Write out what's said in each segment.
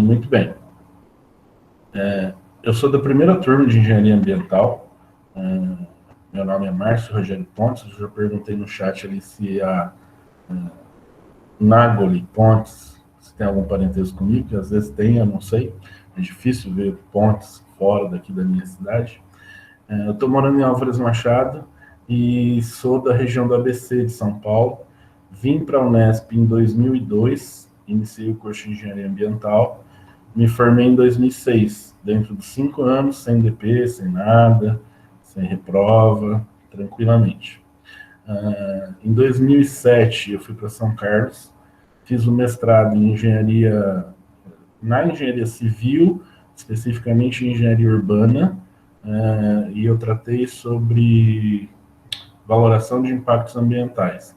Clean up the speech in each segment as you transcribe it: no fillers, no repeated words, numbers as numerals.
Muito bem. Eu sou da primeira turma de Engenharia Ambiental. Meu nome é Márcio Rogério Pontes. Eu já perguntei no chat ali se a Nagoli Pontes, se tem algum parentesco comigo, que às vezes tem, eu não sei. É difícil ver pontes fora daqui da minha cidade. Eu estou morando em Álvares Machado e sou da região do ABC de São Paulo. Vim para a Unesp em 2002, iniciei o curso de Engenharia Ambiental, me formei em 2006, dentro de 5 anos, sem DP, sem nada, sem reprova, tranquilamente. Em 2007, eu fui para São Carlos, fiz o mestrado em na engenharia civil, especificamente em engenharia urbana, e eu tratei sobre valoração de impactos ambientais.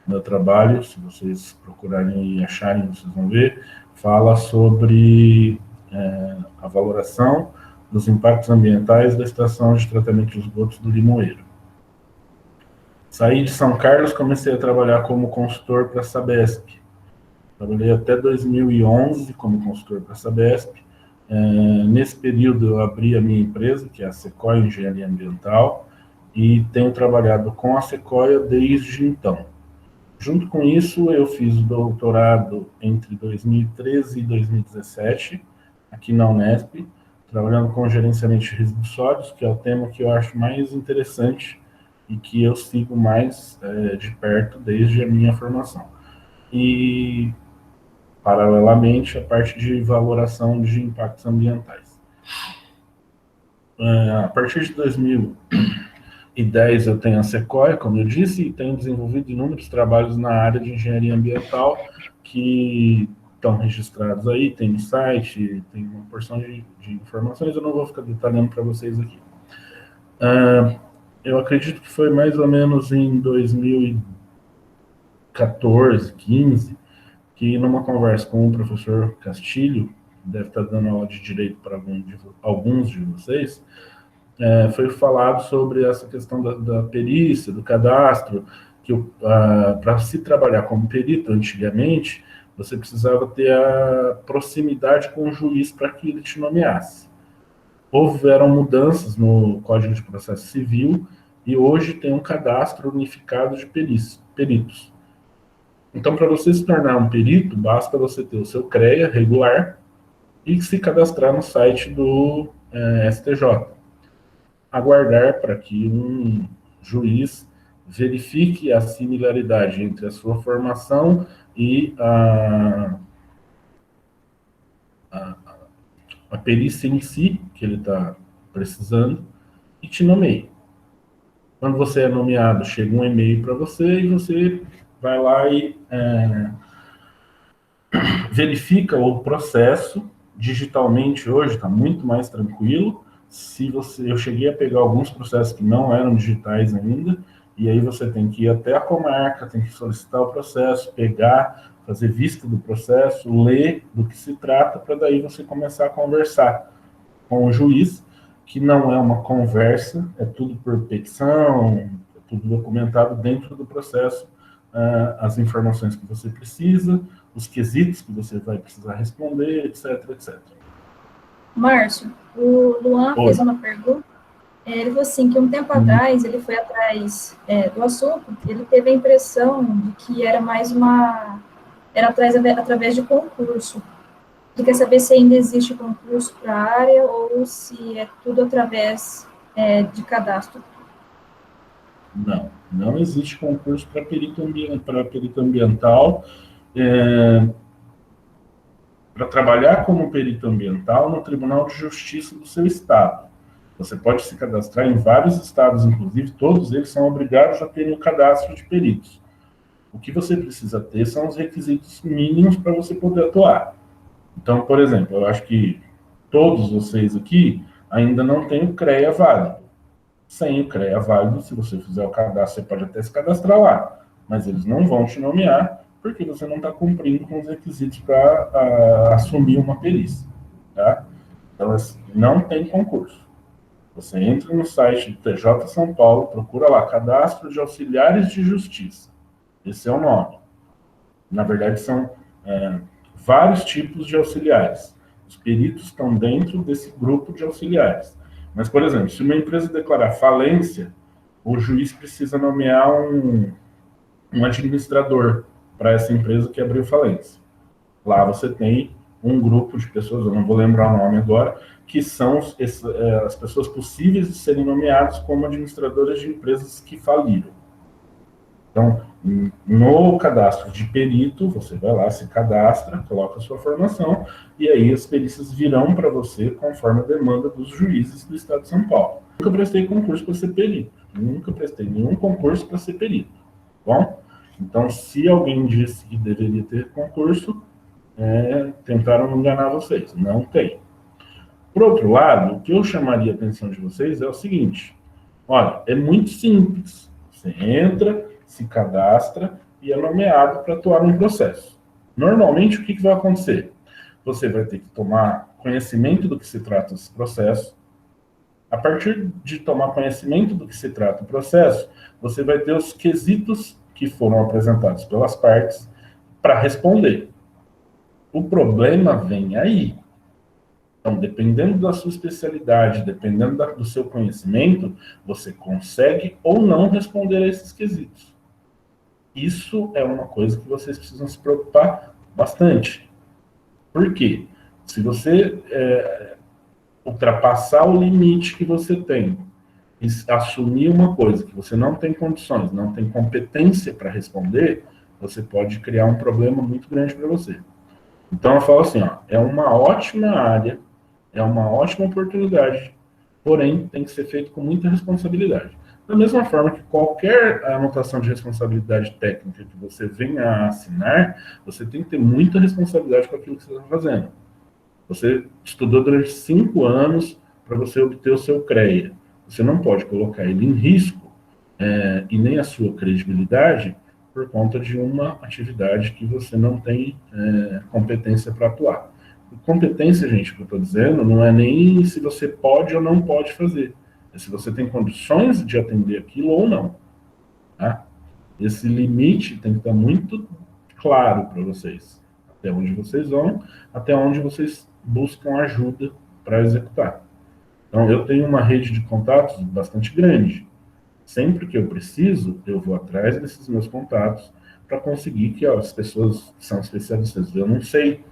Meu trabalho, se vocês procurarem e acharem, vocês vão ver, fala sobre a valoração dos impactos ambientais da estação de tratamento de esgotos do Limoeiro. Saí de São Carlos, comecei a trabalhar como consultor para a Sabesp. Trabalhei até 2011 como consultor para a Sabesp. Nesse período eu abri a minha empresa, que é a Sequoia Engenharia Ambiental, e tenho trabalhado com a Sequoia desde então. Junto com isso, eu fiz o doutorado entre 2013 e 2017, aqui na Unesp, trabalhando com gerenciamento de resíduos sólidos, que é o tema que eu acho mais interessante e que eu sigo mais de perto desde a minha formação. E, paralelamente, a parte de valoração de impactos ambientais. A partir de 2010 eu tenho a Sequoia, como eu disse, e tenho desenvolvido inúmeros trabalhos na área de engenharia ambiental que estão registrados aí, tem no site, tem uma porção de informações, eu não vou ficar detalhando para vocês aqui. Eu acredito que foi mais ou menos em 2014, 15, que numa conversa com o professor Castilho, que deve estar dando aula de direito para alguns de vocês, foi falado sobre essa questão da perícia, do cadastro, que para se trabalhar como perito antigamente, você precisava ter a proximidade com o juiz para que ele te nomeasse. Houveram mudanças no Código de Processo Civil e hoje tem um cadastro unificado de peritos. Então, para você se tornar um perito, basta você ter o seu CREA regular e se cadastrar no site do STJ. Aguardar para que um juiz verifique a similaridade entre a sua formação e a perícia em si, que ele está precisando, e te nomeie. Quando você é nomeado, chega um e-mail para você e você vai lá e verifica o processo digitalmente. Hoje está muito mais tranquilo. Eu cheguei a pegar alguns processos que não eram digitais ainda, e aí você tem que ir até a comarca, tem que solicitar o processo, pegar, fazer vista do processo, ler do que se trata, para daí você começar a conversar com o juiz, que não é uma conversa, é tudo por petição, é tudo documentado dentro do processo, as informações que você precisa, os quesitos que você vai precisar responder, etc, etc. Márcio, o Luan fez uma pergunta. Ele falou assim, que um tempo atrás ele foi atrás do assunto, ele teve a impressão de que era mais era através de concurso. Ele quer saber se ainda existe concurso para a área ou se é tudo através de cadastro. Não existe concurso para perito ambiental. Para trabalhar como perito ambiental no Tribunal de Justiça do seu estado. Você pode se cadastrar em vários estados, inclusive, todos eles são obrigados a terem o cadastro de peritos. O que você precisa ter são os requisitos mínimos para você poder atuar. Então, por exemplo, eu acho que todos vocês aqui ainda não têm o CREA válido. Sem o CREA válido, se você fizer o cadastro, você pode até se cadastrar lá, mas eles não vão te nomear porque você não está cumprindo com os requisitos para assumir uma perícia. Tá? Então, não tem concurso. Você entra no site do TJ São Paulo, procura lá, Cadastro de Auxiliares de Justiça. Esse é o nome. Na verdade, são vários tipos de auxiliares. Os peritos estão dentro desse grupo de auxiliares. Mas, por exemplo, se uma empresa declarar falência, o juiz precisa nomear um administrador para essa empresa que abriu falência. Lá você tem um grupo de pessoas, eu não vou lembrar o nome agora, que são as pessoas possíveis de serem nomeadas como administradoras de empresas que faliram. Então, no cadastro de perito, você vai lá, se cadastra, coloca a sua formação, e aí as perícias virão para você conforme a demanda dos juízes do Estado de São Paulo. Nunca prestei concurso para ser perito, nunca prestei nenhum concurso para ser perito, bom? Então, se alguém disse que deveria ter concurso, tentaram enganar vocês, não tem. Por outro lado, o que eu chamaria a atenção de vocês é o seguinte, olha, é muito simples, você entra, se cadastra e é nomeado para atuar num processo. Normalmente, o que vai acontecer? Você vai ter que tomar conhecimento do que se trata esse processo. A partir de tomar conhecimento do que se trata o processo, você vai ter os quesitos que foram apresentados pelas partes para responder. O problema vem aí. Então, dependendo da sua especialidade, dependendo do seu conhecimento, você consegue ou não responder a esses quesitos. Isso é uma coisa que vocês precisam se preocupar bastante. Por quê? Se você ultrapassar o limite que você tem e assumir uma coisa que você não tem condições, não tem competência para responder, você pode criar um problema muito grande para você. Então eu falo assim, ó, é uma ótima área, é uma ótima oportunidade, porém tem que ser feito com muita responsabilidade. Da mesma forma que qualquer anotação de responsabilidade técnica que você venha a assinar, você tem que ter muita responsabilidade com aquilo que você está fazendo. Você estudou durante 5 anos para você obter o seu CREA. Você não pode colocar ele em risco e nem a sua credibilidade por conta de uma atividade que você não tem competência para atuar. E competência, gente, que eu estou dizendo, não é nem se você pode ou não pode fazer. É se você tem condições de atender aquilo ou não. Tá? Esse limite tem que estar muito claro para vocês. Até onde vocês vão, até onde vocês buscam ajuda para executar. Então, eu tenho uma rede de contatos bastante grande. Sempre que eu preciso, eu vou atrás desses meus contatos para conseguir que as pessoas que são especialistas, eu não sei,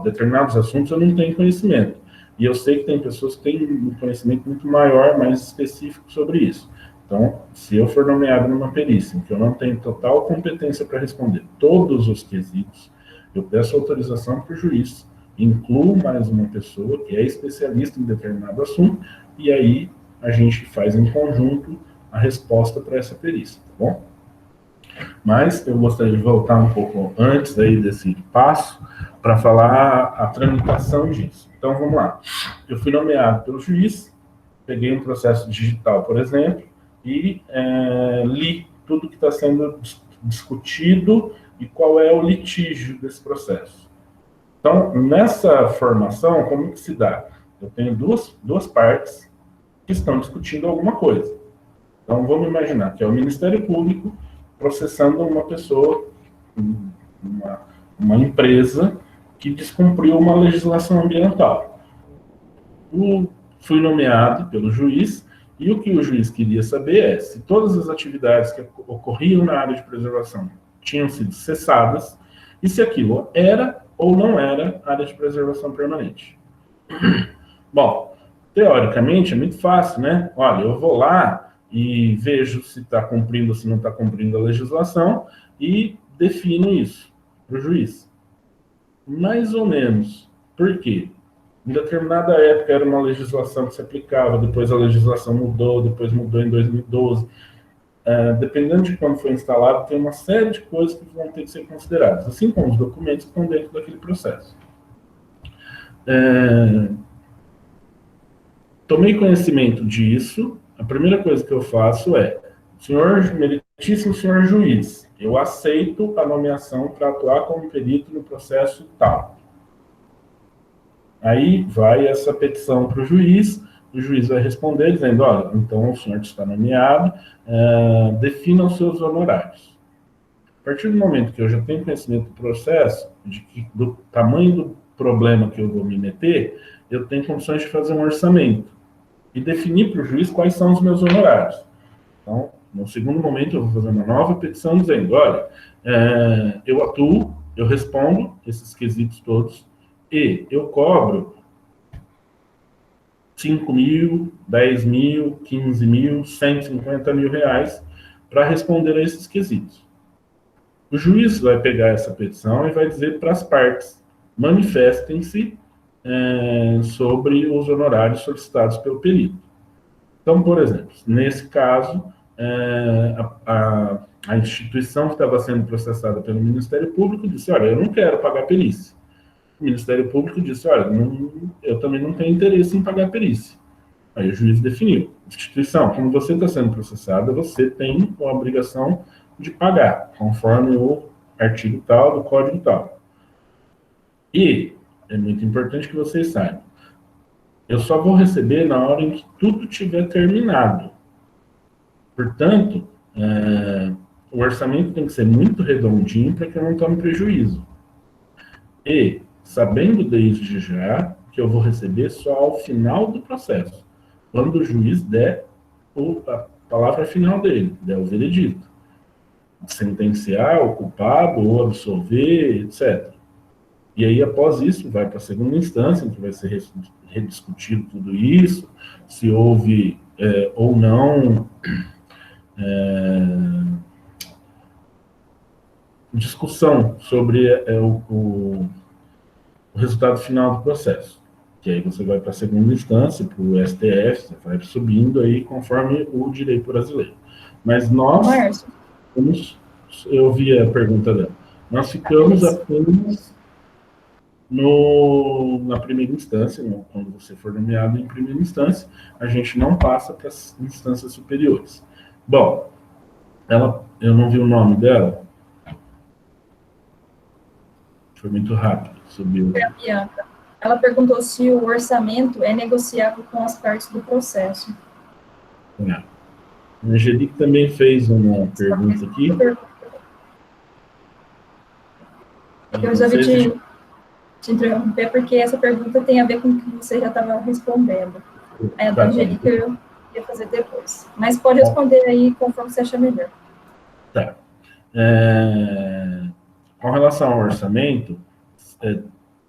determinados assuntos eu não tenho conhecimento. E eu sei que tem pessoas que têm um conhecimento muito maior, mais específico sobre isso. Então, se eu for nomeado numa perícia, em que eu não tenho total competência para responder todos os quesitos, eu peço autorização para o juiz, incluo mais uma pessoa que é especialista em determinado assunto, e aí a gente faz em conjunto a resposta para essa perícia, tá bom? Mas eu gostaria de voltar um pouco antes aí desse passo para falar a tramitação disso. Então, vamos lá. Eu fui nomeado pelo juiz, peguei um processo digital, por exemplo, e li tudo que está sendo discutido e qual é o litígio desse processo. Então, nessa formação, como que se dá? Eu tenho duas partes que estão discutindo alguma coisa. Então, vamos imaginar que é o Ministério Público processando uma pessoa, uma empresa que descumpriu uma legislação ambiental. Fui nomeado pelo juiz, e o que o juiz queria saber é se todas as atividades que ocorriam na área de preservação tinham sido cessadas, e se aquilo era ou não era área de preservação permanente. Bom, teoricamente é muito fácil, né? Olha, eu vou lá e vejo se está cumprindo ou se não está cumprindo a legislação e defino isso para o juiz. Mais ou menos. Por quê? Em determinada época era uma legislação que se aplicava, depois a legislação mudou, depois mudou em 2012. Dependendo de quando foi instalado, tem uma série de coisas que vão ter que ser consideradas, assim como os documentos que estão dentro daquele processo. Tomei conhecimento disso, a primeira coisa que eu faço é, meritíssimo senhor juiz, eu aceito a nomeação para atuar como perito no processo tal. Aí vai essa petição para o juiz vai responder dizendo, olha, então o senhor está nomeado, defina os seus honorários. partir do momento que eu já tenho conhecimento do processo, do tamanho do problema que eu vou me meter, eu tenho condições de fazer um orçamento e definir para o juiz quais são os meus honorários. Então, no segundo momento, eu vou fazer uma nova petição dizendo, olha, eu atuo, eu respondo esses quesitos todos e eu cobro 5 mil, 10 mil, 15 mil, 150 mil reais para responder a esses quesitos. O juiz vai pegar essa petição e vai dizer para as partes, manifestem-se sobre os honorários solicitados pelo perito. Então, por exemplo, nesse caso, a instituição que estava sendo processada pelo Ministério Público disse, olha, eu não quero pagar perícia. O Ministério Público disse, olha, eu também não tenho interesse em pagar perícia. Aí o juiz definiu, instituição, como você está sendo processada, você tem a obrigação de pagar, conforme o artigo tal, do código tal. E é muito importante que vocês saibam, eu só vou receber na hora em que tudo tiver terminado. Portanto, o orçamento tem que ser muito redondinho para que eu não tome prejuízo. E, sabendo desde já que eu vou receber só ao final do processo, quando o juiz der a palavra final dele, der o veredito. Sentenciar o culpado ou absolver, etc. E aí, após isso, vai para a segunda instância, em que vai ser rediscutido tudo isso, se houve ou não discussão sobre o resultado final do processo. Que aí você vai para a segunda instância, para o STF, você vai subindo aí conforme o direito brasileiro. Mas nós, eu vi a pergunta dela, nós ficamos apenas na primeira instância, quando você for nomeado em primeira instância, a gente não passa para as instâncias superiores. Bom, eu não vi o nome dela. Foi muito rápido. Subiu. Ela perguntou se o orçamento é negociável com as partes do processo. A Angelique também fez uma pergunta aqui. Eu resolvi te interromper, porque essa pergunta tem a ver com o que você já estava respondendo. A da Angelique eu ia fazer depois. Mas pode responder aí conforme você achar melhor. Tá. Com relação ao orçamento,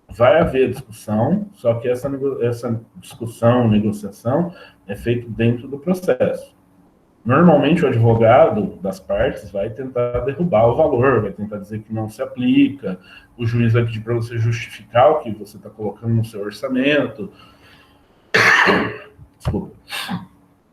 vai haver discussão, só que essa discussão, negociação, é feita dentro do processo. Normalmente, o advogado das partes vai tentar derrubar o valor, vai tentar dizer que não se aplica, o juiz vai pedir para você justificar o que você está colocando no seu orçamento. Desculpa.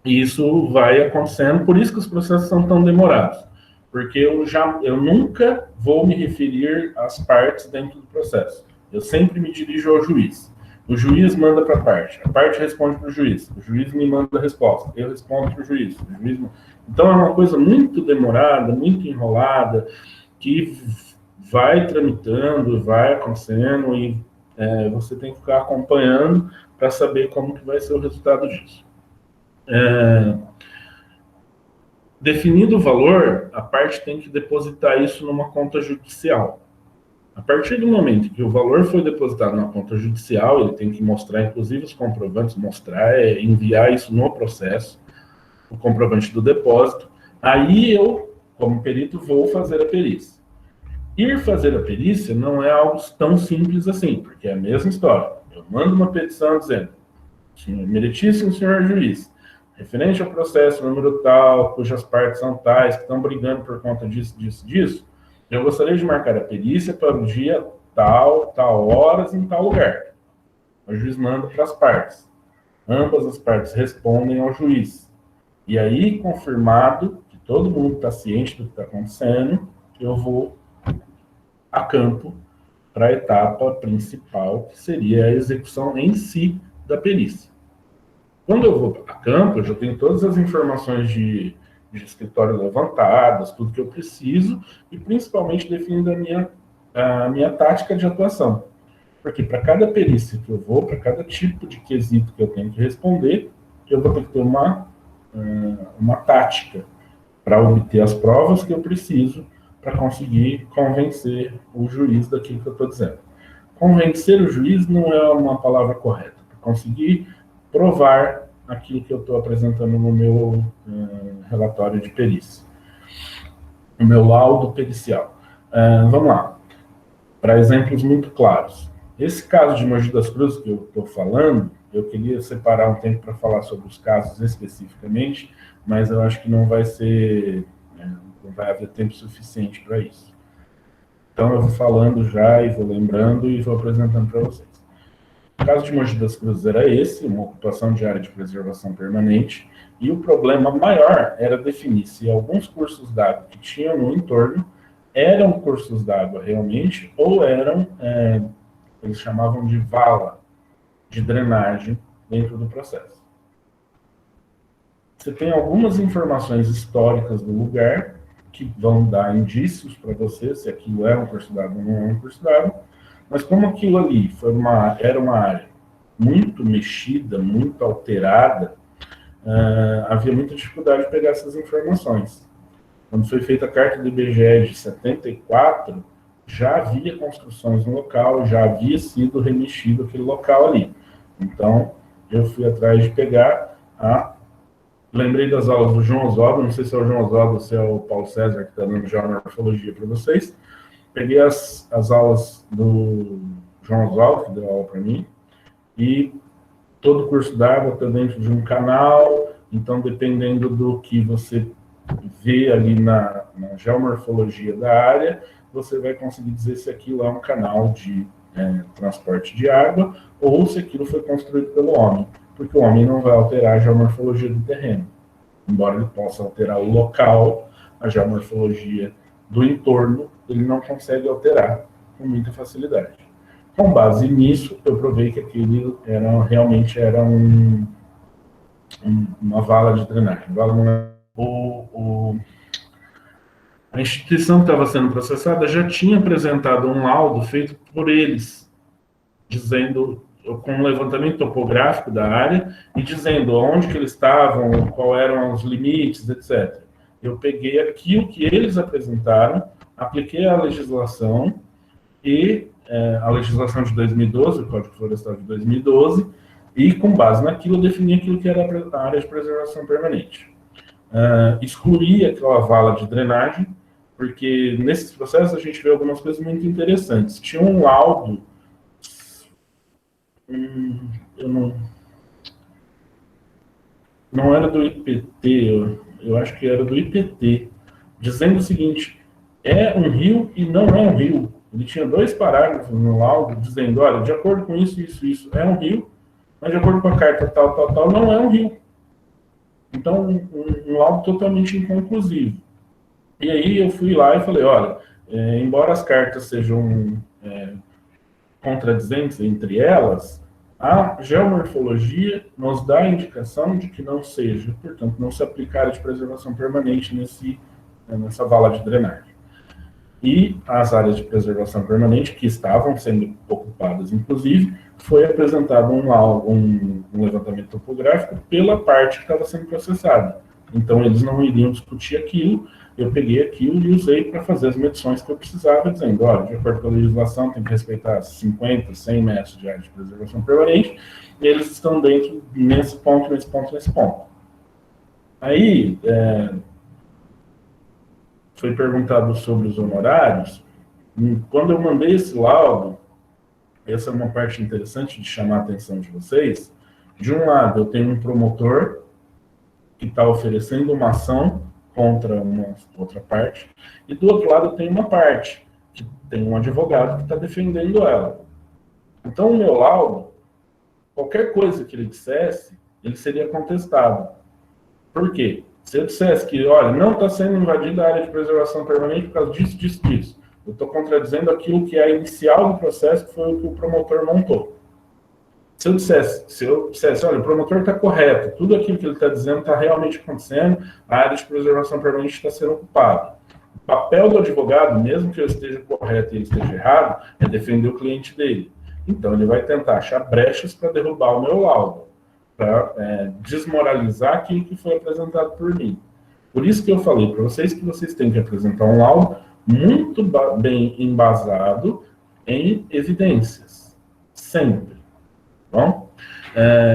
E isso vai acontecendo, por isso que os processos são tão demorados. Porque eu nunca vou me referir às partes dentro do processo. Eu sempre me dirijo ao juiz. O juiz manda para a parte responde para o juiz me manda a resposta, eu respondo para o juiz. Então é uma coisa muito demorada, muito enrolada, que vai tramitando, vai acontecendo, e você tem que ficar acompanhando para saber como que vai ser o resultado disso. Definido o valor, a parte tem que depositar isso numa conta judicial. A partir do momento que o valor foi depositado na conta judicial, ele tem que mostrar, inclusive, os comprovantes, enviar isso no processo, o comprovante do depósito. Aí eu, como perito, vou fazer a perícia. Ir fazer a perícia não é algo tão simples assim, porque é a mesma história. Eu mando uma petição dizendo, meritíssimo senhor juiz, referente ao processo número tal, cujas partes são tais, que estão brigando por conta disso, disso, disso, eu gostaria de marcar a perícia para o dia tal horas, em tal lugar. O juiz manda para as partes. Ambas as partes respondem ao juiz. E aí, confirmado que todo mundo está ciente do que está acontecendo, eu vou a campo para a etapa principal, que seria a execução em si da perícia. Quando eu vou a campo, eu já tenho todas as informações de escritório levantadas, tudo que eu preciso, e principalmente definindo a minha tática de atuação. Porque para cada perícia que eu vou, para cada tipo de quesito que eu tenho que responder, eu vou ter que ter uma tática para obter as provas que eu preciso para conseguir convencer o juiz daquilo que eu estou dizendo. Convencer o juiz não é uma palavra correta. Para conseguir provar aquilo que eu estou apresentando no meu relatório de perícia, no meu laudo pericial. Vamos lá. Para exemplos muito claros. Esse caso de Mogi das Cruzes que eu estou falando, eu queria separar um tempo para falar sobre os casos especificamente, mas eu acho que não vai ser, não vai haver tempo suficiente para isso. Então eu vou falando já e vou lembrando e vou apresentando para vocês. O caso de Mogi das Cruzes era esse, uma ocupação de área de preservação permanente, e o problema maior era definir se alguns cursos d'água que tinham no entorno eram cursos d'água realmente ou eram, eles chamavam de vala de drenagem dentro do processo. Você tem algumas informações históricas do lugar que vão dar indícios para você se aquilo é um curso d'água ou não é um curso d'água, mas como aquilo ali era uma área muito mexida, muito alterada, havia muita dificuldade de pegar essas informações. Quando foi feita a carta do IBGE de 74, já havia construções no local, já havia sido remexido aquele local ali. Então, eu fui atrás de pegar lembrei das aulas do João Oswaldo, não sei se é o João Oswaldo ou se é o Paulo César, que está dando já uma morfologia para vocês. Peguei as aulas do João Oswaldo, que deu aula para mim, e todo curso d'água está dentro de um canal, então, dependendo do que você vê ali na geomorfologia da área, você vai conseguir dizer se aquilo é um canal de transporte de água ou se aquilo foi construído pelo homem, porque o homem não vai alterar a geomorfologia do terreno. Embora ele possa alterar o local, a geomorfologia do entorno, ele não consegue alterar com muita facilidade. Com base nisso, eu provei que aquilo realmente era uma vala de drenagem. A instituição que estava sendo processada já tinha apresentado um laudo feito por eles, dizendo, com um levantamento topográfico da área e dizendo onde que eles estavam, qual eram os limites, etc. Eu peguei aquilo que eles apresentaram, apliquei a legislação e a legislação de 2012, o Código Florestal de 2012, e com base naquilo eu defini aquilo que era a área de preservação permanente. Excluí aquela vala de drenagem, porque nesses processos a gente vê algumas coisas muito interessantes. Tinha um laudo, não era do IPT, eu acho que era do IPT, dizendo o seguinte: é um rio e não é um rio. Ele tinha 2 parágrafos no laudo dizendo, olha, de acordo com isso, é um rio, mas de acordo com a carta tal, não é um rio. Então, um laudo totalmente inconclusivo. E aí eu fui lá e falei, olha, embora as cartas sejam contradizentes entre elas, a geomorfologia nos dá a indicação de que não seja, portanto, não se aplica a área de preservação permanente nessa vala de drenagem. E as áreas de preservação permanente, que estavam sendo ocupadas, inclusive, foi apresentado um levantamento topográfico pela parte que estava sendo processada. Então, eles não iriam discutir aquilo, eu peguei aquilo e usei para fazer as medições que eu precisava, dizendo, olha, de acordo com a legislação, tem que respeitar 50, 100 metros de área de preservação permanente, e eles estão dentro nesse ponto. Aí, foi perguntado sobre os honorários. Quando eu mandei esse laudo, essa é uma parte interessante de chamar a atenção de vocês. De um lado, eu tenho um promotor que está oferecendo uma ação contra uma outra parte, e do outro lado eu tenho uma parte, que tem um advogado que está defendendo ela. Então, o meu laudo, qualquer coisa que ele dissesse, ele seria contestado. Por quê? Se eu dissesse que, olha, não está sendo invadida a área de preservação permanente por causa disso, eu estou contradizendo aquilo que é a inicial do processo, que foi o que o promotor montou. Se eu dissesse, olha, o promotor está correto, tudo aquilo que ele está dizendo está realmente acontecendo, a área de preservação permanente está sendo ocupada. O papel do advogado, mesmo que eu esteja correto e ele esteja errado, é defender o cliente dele. Então, ele vai tentar achar brechas para derrubar o meu laudo, para desmoralizar aquilo que foi apresentado por mim. Por isso que eu falei para vocês que vocês têm que apresentar um laudo muito bem embasado em evidências, sempre. Bom,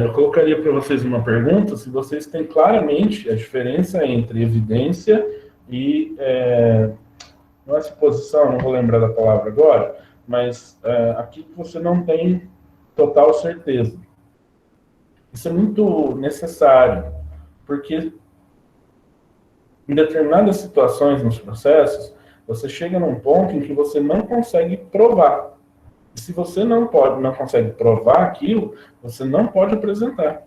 eu colocaria para vocês uma pergunta, se vocês têm claramente a diferença entre evidência e, não é suposição, não vou lembrar da palavra agora, mas aqui que você não tem total certeza. Isso é muito necessário, porque em determinadas situações nos processos, você chega num ponto em que você não consegue provar. E se você não consegue provar aquilo, você não pode apresentar.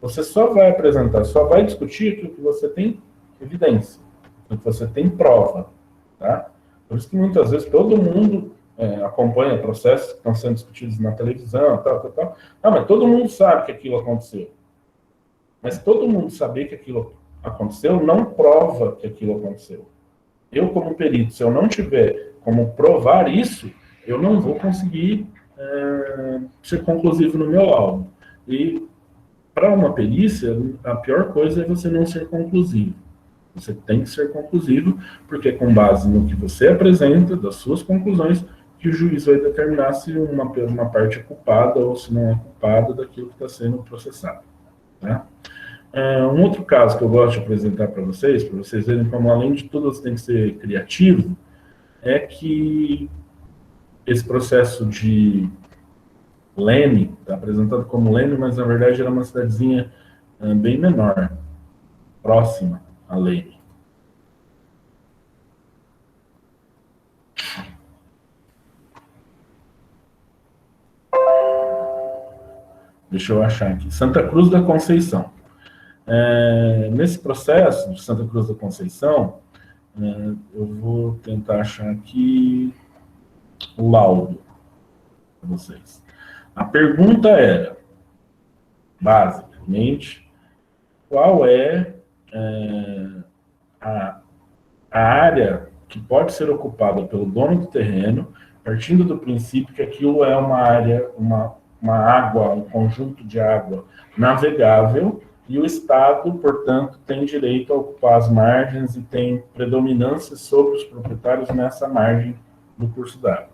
Você só vai apresentar, só vai discutir aquilo que você tem evidência, aquilo que você tem prova. Tá? Por isso que muitas vezes todo mundo acompanha processos que estão sendo discutidos na televisão, tal. Não, mas todo mundo sabe que aquilo aconteceu. Mas todo mundo saber que aquilo aconteceu não prova que aquilo aconteceu. Eu, como perito, se eu não tiver como provar isso, eu não vou conseguir ser conclusivo no meu laudo. E para uma perícia, a pior coisa é você não ser conclusivo. Você tem que ser conclusivo, porque é com base no que você apresenta, das suas conclusões, que o juiz vai determinar se uma parte é culpada ou se não é culpada daquilo que está sendo processado. Tá? Um outro caso que eu gosto de apresentar para vocês verem como, além de tudo, você tem que ser criativo, é que esse processo de Leme, está apresentado como Leme, mas na verdade era uma cidadezinha bem menor, próxima a Leme. Deixa eu achar aqui. Santa Cruz da Conceição. Nesse processo de Santa Cruz da Conceição, eu vou tentar achar aqui o laudo para vocês. A pergunta era, basicamente, qual é a área que pode ser ocupada pelo dono do terreno, partindo do princípio que aquilo é uma área, uma água, um conjunto de água navegável, e o Estado, portanto, tem direito a ocupar as margens e tem predominância sobre os proprietários nessa margem do curso d'água.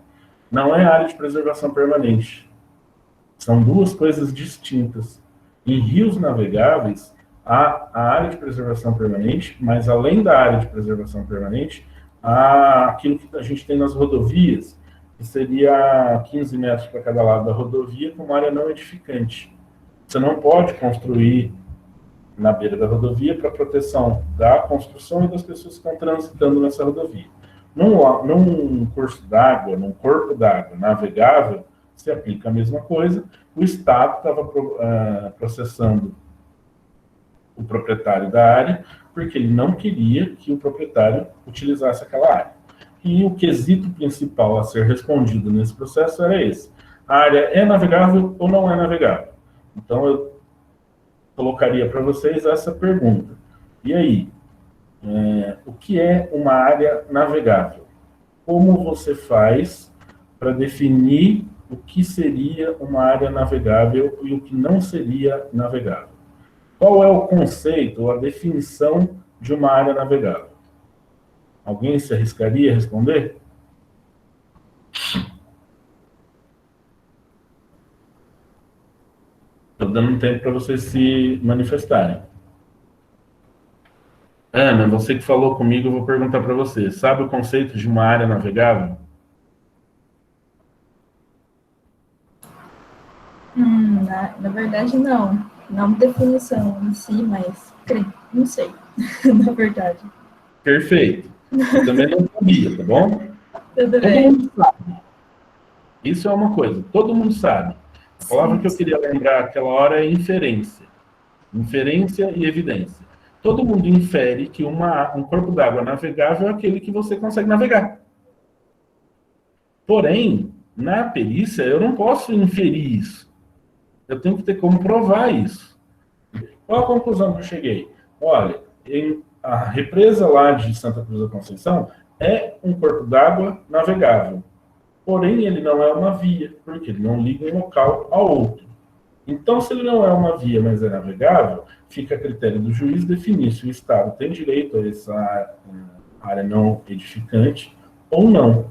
Não é área de preservação permanente. São duas coisas distintas. Em rios navegáveis, há a área de preservação permanente, mas além da área de preservação permanente, há aquilo que a gente tem nas rodovias, que seria 15 metros para cada lado da rodovia, como área não edificante. Você não pode construir na beira da rodovia para proteção da construção e das pessoas que estão transitando nessa rodovia. Num curso d'água, num corpo d'água navegável, se aplica a mesma coisa. O Estado estava processando o proprietário da área, porque ele não queria que o proprietário utilizasse aquela área. E o quesito principal a ser respondido nesse processo era esse. A área é navegável ou não é navegável? Então, eu colocaria para vocês essa pergunta. E aí, o que é uma área navegável? Como você faz para definir o que seria uma área navegável e o que não seria navegável? Qual é o conceito ou a definição de uma área navegável? Alguém se arriscaria a responder? Estou dando um tempo para vocês se manifestarem. Ana, você que falou comigo, eu vou perguntar para você. Sabe o conceito de uma área navegável? Na verdade, não. Não uma definição em si, mas não sei, na verdade. Perfeito. Eu também não sabia, tá bom? Tudo bem. Todo mundo sabe. Isso é uma coisa, todo mundo sabe. A palavra que eu queria lembrar aquela hora é inferência. Inferência e evidência. Todo mundo infere que um corpo d'água navegável é aquele que você consegue navegar. Porém, na perícia, eu não posso inferir isso. Eu tenho que ter como provar isso. Qual a conclusão que eu cheguei? Olha, a represa lá de Santa Cruz da Conceição é um corpo d'água navegável. Porém, ele não é uma via, porque ele não liga um local ao outro. Então, se ele não é uma via, mas é navegável, fica a critério do juiz definir se o Estado tem direito a essa área não edificante ou não.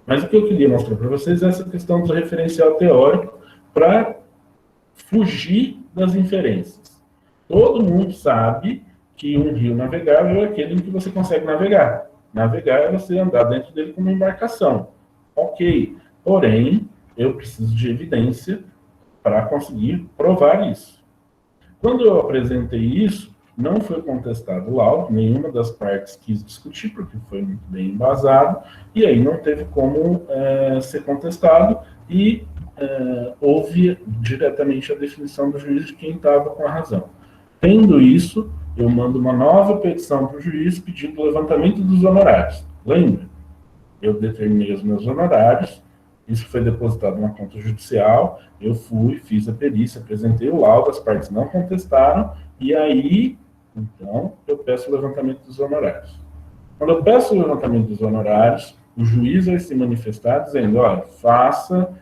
Mas o que eu queria mostrar para vocês é essa questão do referencial teórico para fugir das inferências. Todo mundo sabe que um rio navegável é aquele em que você consegue navegar. Navegar é você andar dentro dele com uma embarcação. Ok. Porém, eu preciso de evidência para conseguir provar isso. Quando eu apresentei isso, não foi contestado o laudo, nenhuma das partes quis discutir, porque foi muito bem embasado, e aí não teve como ser contestado, e houve diretamente a definição do juiz de quem estava com a razão. Tendo isso, eu mando uma nova petição para o juiz pedindo o levantamento dos honorários. Lembra? Eu determinei os meus honorários, isso foi depositado na conta judicial, eu fui, fiz a perícia, apresentei o laudo, as partes não contestaram, e aí, então, eu peço o levantamento dos honorários. Quando eu peço o levantamento dos honorários, o juiz vai se manifestar dizendo, olha, faça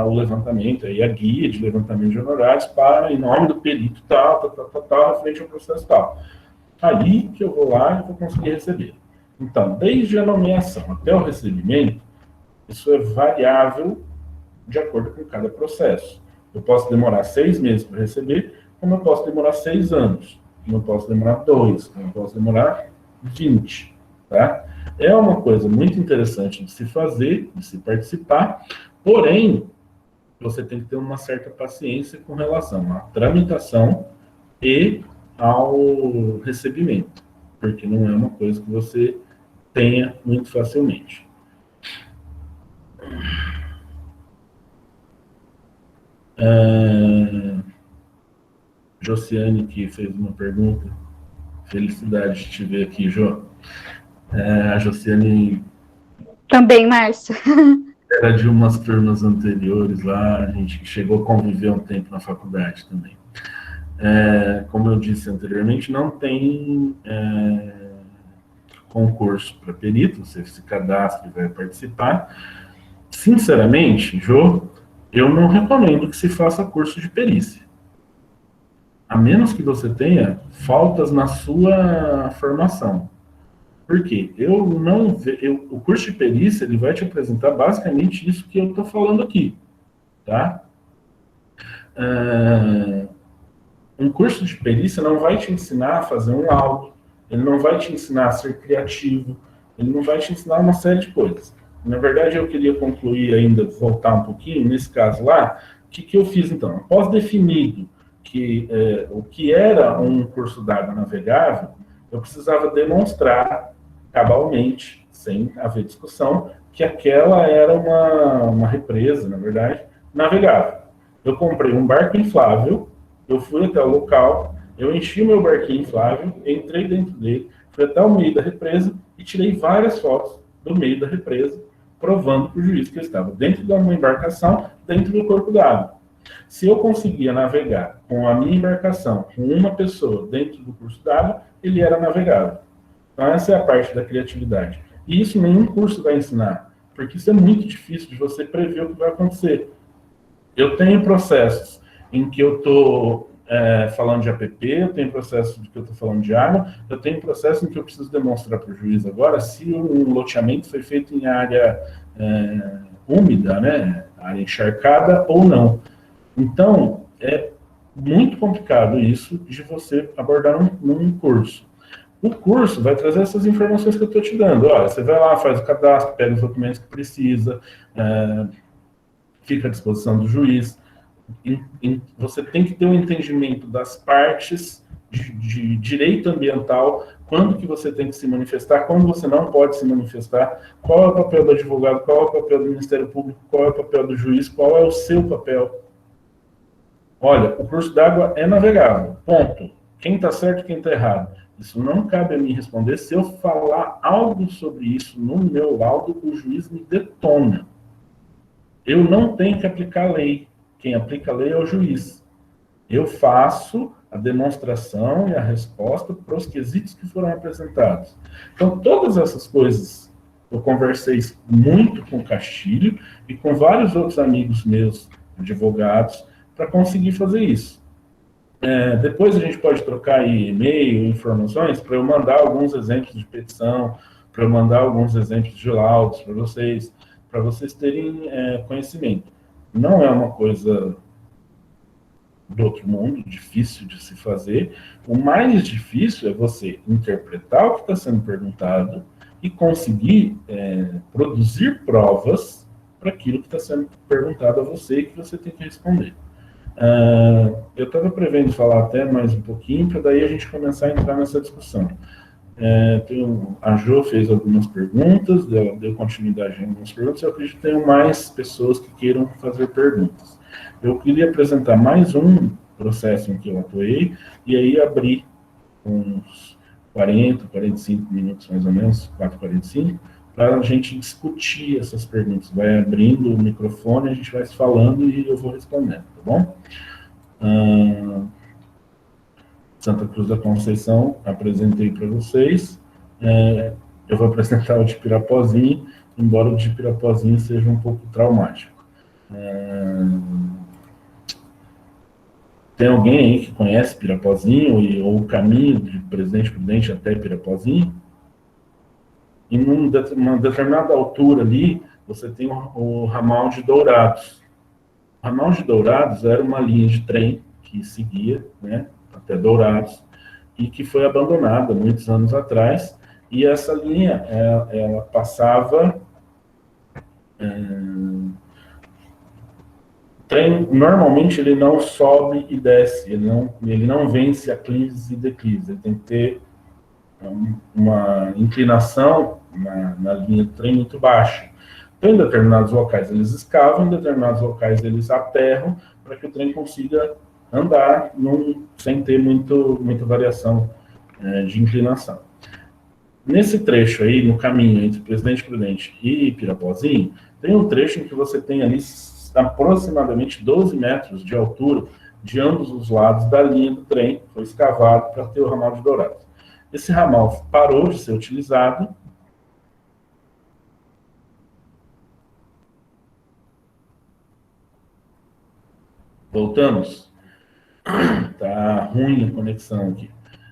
o levantamento, aí a guia de levantamento de honorários para, em nome do perito tal, frente ao processo tal. Aí que eu vou lá e vou conseguir receber. Então, desde a nomeação até o recebimento, isso é variável de acordo com cada processo. Eu posso demorar 6 meses para receber, como eu posso demorar 6 anos, como eu posso demorar 2, como eu posso demorar 20. Tá? É uma coisa muito interessante de se fazer, de se participar, porém, você tem que ter uma certa paciência com relação à tramitação e ao recebimento, porque não é uma coisa que você tenha muito facilmente. Josiane, que fez uma pergunta. Felicidade de te ver aqui, Jô. A Josiane... Também, Márcio. Era de umas turmas anteriores lá, a gente chegou a conviver um tempo na faculdade também. Como eu disse anteriormente, não tem concurso para perito, você se cadastra e vai participar. Sinceramente, Jô, eu não recomendo que se faça curso de perícia. A menos que você tenha faltas na sua formação. Por quê? O curso de perícia ele vai te apresentar basicamente isso que eu estou falando aqui. Tá? Um curso de perícia não vai te ensinar a fazer um laudo, ele não vai te ensinar a ser criativo, ele não vai te ensinar uma série de coisas. Na verdade, eu queria concluir ainda, voltar um pouquinho, nesse caso lá, o que eu fiz então? Após definido o que era um curso d'água navegável, eu precisava demonstrar cabalmente, sem haver discussão, que aquela era uma represa, na verdade, navegável. Eu comprei um barco inflável, eu fui até o local, eu enchi o meu barquinho inflável, entrei dentro dele, fui até o meio da represa e tirei várias fotos do meio da represa, provando para o juiz que eu estava dentro de uma embarcação, dentro do corpo d'água. Se eu conseguia navegar com a minha embarcação, com uma pessoa dentro do curso d'água, ele era navegável. Então essa é a parte da criatividade. E isso nenhum curso vai ensinar, porque isso é muito difícil de você prever o que vai acontecer. Eu tenho processos em que eu estou falando de APP, eu tenho processo de que eu estou falando de água, eu tenho processo em que eu preciso demonstrar para o juiz agora se um loteamento foi feito em área úmida, né, área encharcada ou não. Então, é muito complicado isso de você abordar num curso. O curso vai trazer essas informações que eu estou te dando. Olha, você vai lá, faz o cadastro, pega os documentos que precisa, fica à disposição do juiz. Você tem que ter um entendimento das partes de direito ambiental, quando que você tem que se manifestar, quando você não pode se manifestar, qual é o papel do advogado, qual é o papel do Ministério Público, qual é o papel do juiz, qual é o seu papel. Olha, o curso d'água é navegável, ponto. Quem está certo e quem está errado. Isso não cabe a mim responder. Se eu falar algo sobre isso no meu laudo, o juiz me detona. Eu não tenho que aplicar a lei. Quem aplica a lei é o juiz. Eu faço a demonstração e a resposta para os quesitos que foram apresentados. Então, todas essas coisas, eu conversei muito com o Castilho e com vários outros amigos meus, advogados, para conseguir fazer isso. Depois a gente pode trocar aí e-mail, informações, para eu mandar alguns exemplos de petição, para eu mandar alguns exemplos de laudos para vocês terem conhecimento. Não é uma coisa do outro mundo, difícil de se fazer. O mais difícil é você interpretar o que está sendo perguntado e conseguir produzir provas para aquilo que está sendo perguntado a você e que você tem que responder. Eu estava prevendo falar até mais um pouquinho, para daí a gente começar a entrar nessa discussão. A Jo fez algumas perguntas, deu continuidade em algumas perguntas, eu acredito que tenham mais pessoas que queiram fazer perguntas. Eu queria apresentar mais um processo em que eu atuei, e aí abrir uns 40, 45 minutos mais ou menos, 4h45, para a gente discutir essas perguntas. Vai abrindo o microfone, a gente vai se falando e eu vou respondendo, tá bom? Santa Cruz da Conceição, apresentei para vocês. Eu vou apresentar o de Pirapozinho, embora o de Pirapozinho seja um pouco traumático. Tem alguém aí que conhece Pirapozinho ou o caminho de Presidente Prudente até Pirapozinho? Em uma determinada altura ali, você tem o ramal de Dourados. O ramal de Dourados era uma linha de trem que seguia, né, até Dourados, e que foi abandonada muitos anos atrás, e essa linha, ela passava... O trem, normalmente, ele não sobe e desce, ele não vence aclives e declives, ele tem que ter uma inclinação na linha do trem muito baixa. Então, em determinados locais eles escavam, em determinados locais eles aterram, para que o trem consiga andar sem ter muita variação de inclinação. Nesse trecho aí, no caminho entre Presidente Prudente e Pirapozinho, tem um trecho em que você tem ali aproximadamente 12 metros de altura de ambos os lados da linha do trem, foi escavado para ter o ramal de Dourados. Esse ramal parou de ser utilizado. Voltamos? Tá ruim a conexão aqui.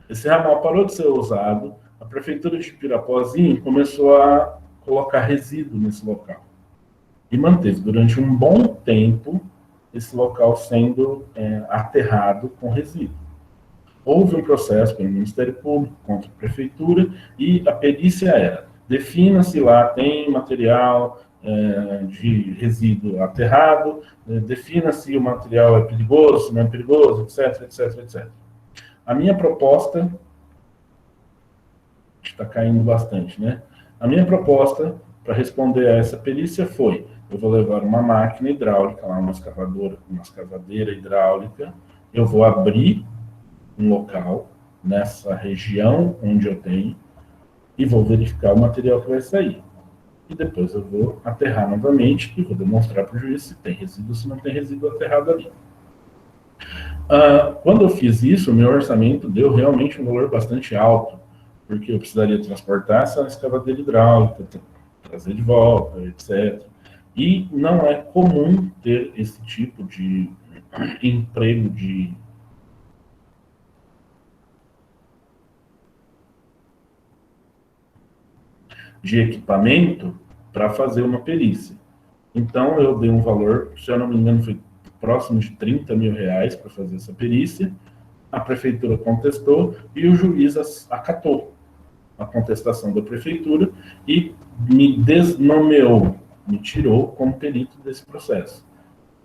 Esse ramal parou de ser usado, a Prefeitura de Pirapozinho começou a colocar resíduo nesse local. E manteve durante um bom tempo esse local sendo aterrado com resíduo. Houve um processo pelo Ministério Público contra a Prefeitura e a perícia era: defina se lá tem material de resíduo aterrado, defina se o material é perigoso, se não é perigoso, etc, etc, etc. A minha proposta... Está caindo bastante, né? A minha proposta para responder a essa perícia foi: eu vou levar uma máquina hidráulica, lá uma escavadeira hidráulica, eu vou abrir um local nessa região onde eu tenho e vou verificar o material que vai sair. E depois eu vou aterrar novamente e vou demonstrar para o juiz se tem resíduo ou se não tem resíduo aterrado ali. Quando eu fiz isso, o meu orçamento deu realmente um valor bastante alto, porque eu precisaria transportar essa escavadeira hidráulica, trazer de volta, etc. E não é comum ter esse tipo de emprego de equipamento para fazer uma perícia. Então, eu dei um valor, se eu não me engano, foi próximo de R$30 mil para fazer essa perícia. A Prefeitura contestou e o juiz acatou a contestação da Prefeitura e me desnomeou, me tirou como perito desse processo.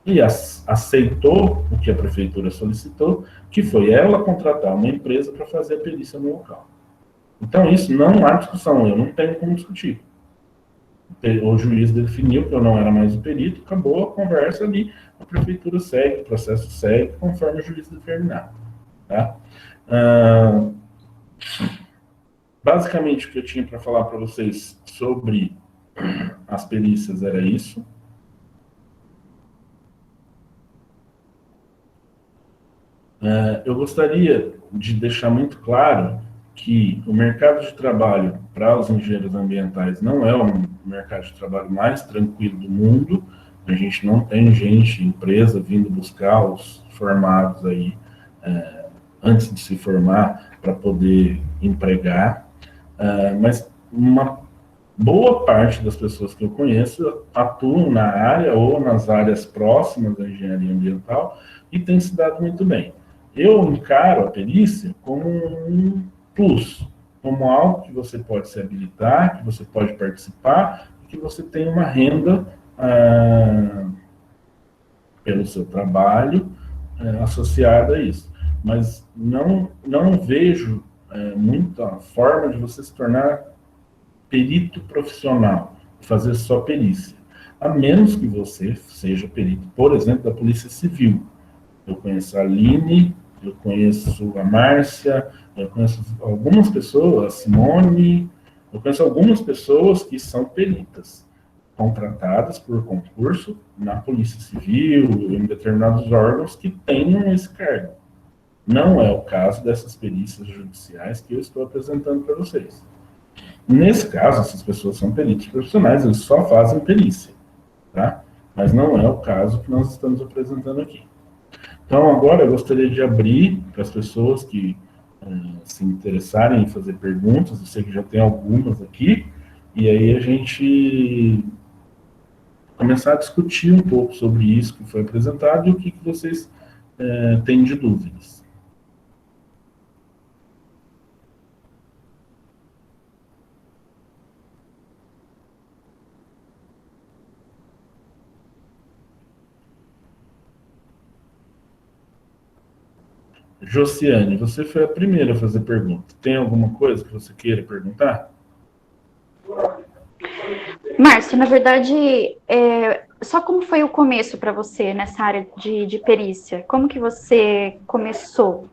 E aceitou o que a Prefeitura solicitou, que foi ela contratar uma empresa para fazer a perícia no local. Então, isso não há discussão, eu não tenho como discutir. O juiz definiu que eu não era mais o perito, acabou a conversa ali, a Prefeitura segue, o processo segue, conforme o juiz determinar. Tá? Basicamente, o que eu tinha para falar para vocês sobre as perícias era isso. Eu gostaria de deixar muito claro que o mercado de trabalho para os engenheiros ambientais não é o mercado de trabalho mais tranquilo do mundo. A gente não tem empresa vindo buscar os formados aí antes de se formar para poder empregar. Mas uma boa parte das pessoas que eu conheço atuam na área ou nas áreas próximas da engenharia ambiental e tem se dado muito bem. Eu encaro a perícia como um plus, como algo que você pode se habilitar, que você pode participar, que você tem uma renda pelo seu trabalho associada a isso. Mas não vejo muita forma de você se tornar perito profissional, fazer só perícia. A menos que você seja perito, por exemplo, da Polícia Civil. Eu conheço a Aline, eu conheço a Márcia, eu conheço algumas pessoas, a Simone, eu conheço algumas pessoas que são peritas, contratadas por concurso na Polícia Civil, em determinados órgãos que tenham esse cargo. Não é o caso dessas perícias judiciais que eu estou apresentando para vocês. Nesse caso, essas pessoas são peritos profissionais, eles só fazem perícia, tá? Mas não é o caso que nós estamos apresentando aqui. Então, agora eu gostaria de abrir para as pessoas que se interessarem em fazer perguntas, eu sei que já tem algumas aqui, e aí a gente começar a discutir um pouco sobre isso que foi apresentado e o que vocês têm de dúvidas. Josiane, você foi a primeira a fazer pergunta. Tem alguma coisa que você queira perguntar? Márcio, na verdade, só como foi o começo para você nessa área de perícia? Como que você começou?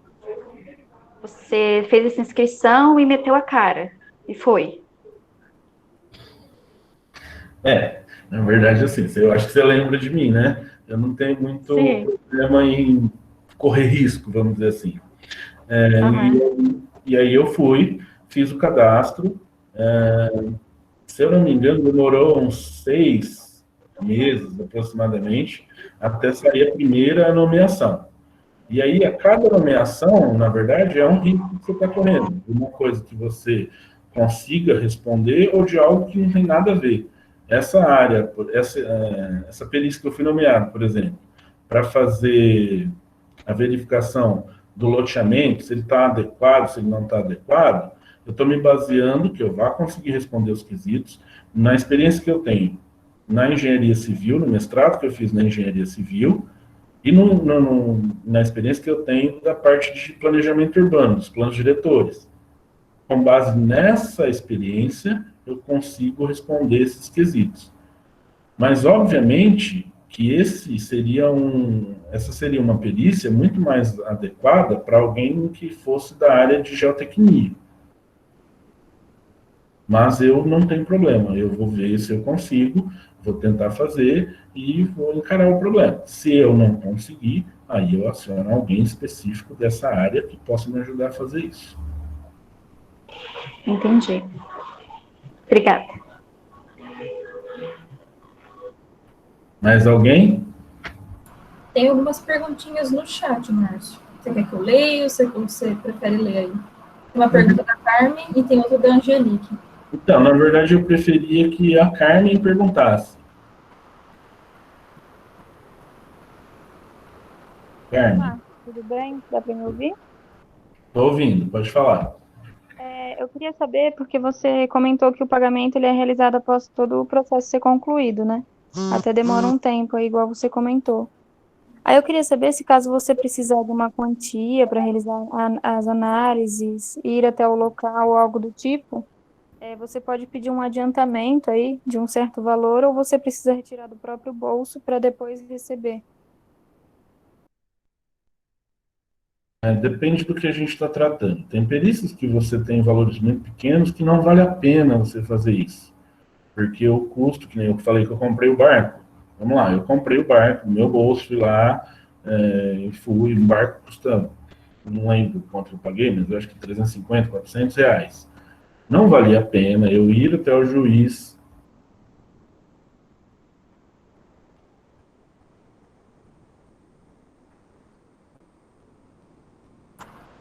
Você fez essa inscrição e meteu a cara, e foi? Na verdade, assim, eu acho que você lembra de mim, né? Eu não tenho muito problema em correr risco, vamos dizer assim. E aí eu fui, fiz o cadastro, se eu não me engano, demorou uns 6 meses, aproximadamente, até sair a primeira nomeação. E aí, a cada nomeação, na verdade, é um risco que você está correndo. De uma coisa que você consiga responder ou de algo que não tem nada a ver. Essa área, essa perícia que eu fui nomeado, por exemplo, para fazer a verificação do loteamento, se ele está adequado, se ele não está adequado, eu estou me baseando que eu vá conseguir responder os quesitos na experiência que eu tenho na engenharia civil, no mestrado que eu fiz na engenharia civil, e na experiência que eu tenho da parte de planejamento urbano, dos planos diretores. Com base nessa experiência, eu consigo responder esses quesitos. Mas, obviamente, que essa seria uma perícia muito mais adequada para alguém que fosse da área de geotecnia. Mas eu não tenho problema, eu vou ver se eu consigo, vou tentar fazer e vou encarar o problema. Se eu não conseguir, aí eu aciono alguém específico dessa área que possa me ajudar a fazer isso. Entendi. Obrigada. Mais alguém? Tem algumas perguntinhas no chat, Márcio. Você quer que eu leia ou você prefere ler aí? Tem uma pergunta da Carmen e tem outra da Angelique. Então, na verdade, eu preferia que a Carmen perguntasse. Carmen. Tudo bem? Dá para me ouvir? Estou ouvindo, pode falar. Eu queria saber, porque você comentou que o pagamento ele é realizado após todo o processo ser concluído, né? Até demora um tempo, igual você comentou. Aí eu queria saber se caso você precisar de uma quantia para realizar as análises, ir até o local ou algo do tipo, você pode pedir um adiantamento aí de um certo valor ou você precisa retirar do próprio bolso para depois receber. Depende do que a gente está tratando. Tem perícias que você tem valores muito pequenos que não vale a pena você fazer isso. Porque o custo, que nem eu falei que eu comprei o barco. Vamos lá, eu comprei o barco, no meu bolso, fui lá, e fui, um barco custando, não lembro quanto eu paguei, mas eu acho que 350, 400 reais. Não valia a pena eu ir até o juiz.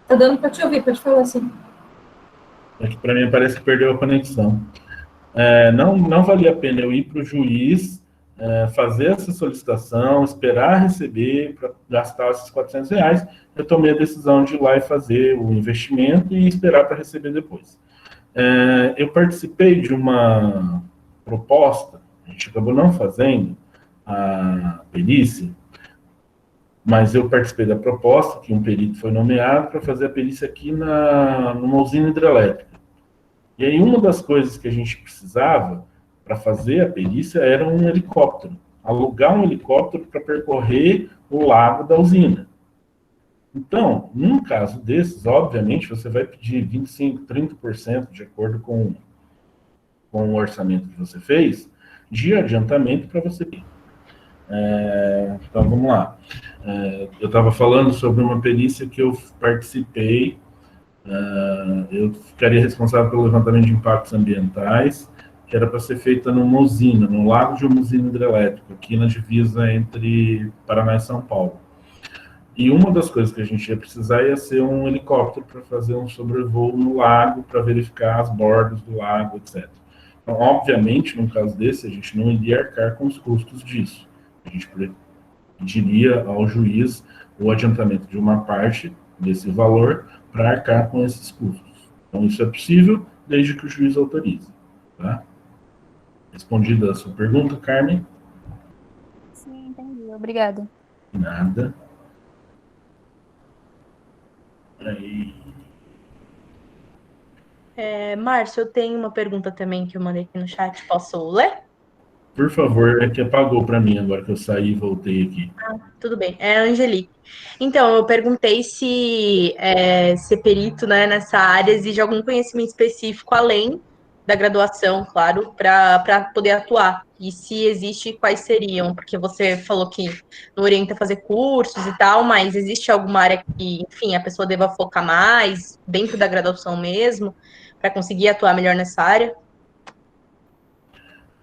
Tá dando para te ouvir, pode falar assim. É que para mim parece que perdeu a conexão. não valia a pena eu ir para o juiz, fazer essa solicitação, esperar receber para gastar esses R$ 400. Eu tomei a decisão de ir lá e fazer o investimento e esperar para receber depois. Eu participei de uma proposta, a gente acabou não fazendo a perícia, mas eu participei da proposta, que um perito foi nomeado para fazer a perícia aqui numa usina hidrelétrica. E aí uma das coisas que a gente precisava para fazer a perícia era um helicóptero, alugar um helicóptero para percorrer o lago da usina. Então, num caso desses, obviamente, você vai pedir 25%, 30%, de acordo com o orçamento que você fez, de adiantamento para você ir. Então, vamos lá. Eu estava falando sobre uma perícia que eu participei. Eu ficaria responsável pelo levantamento de impactos ambientais, que era para ser feita numa usina, no lago de uma usina hidrelétrica, aqui na divisa entre Paraná e São Paulo. E uma das coisas que a gente ia precisar ia ser um helicóptero para fazer um sobrevoo no lago, para verificar as bordas do lago, etc. Então, obviamente, num caso desse, a gente não iria arcar com os custos disso. A gente pediria ao juiz o adiantamento de uma parte desse valor para arcar com esses custos. Então, isso é possível, desde que o juiz autorize. Tá? Respondida a sua pergunta, Carmen? Sim, entendi. Obrigada. Nada. Aí. Márcio, eu tenho uma pergunta também que eu mandei aqui no chat. Posso ler? Por favor, é que apagou para mim agora que eu saí e voltei aqui. Tudo bem. É a Angelique. Então, eu perguntei se ser perito, né, nessa área exige algum conhecimento específico, além da graduação, claro, para poder atuar. E se existe, quais seriam? Porque você falou que não orienta a fazer cursos e tal, mas existe alguma área que, enfim, a pessoa deva focar mais, dentro da graduação mesmo, para conseguir atuar melhor nessa área?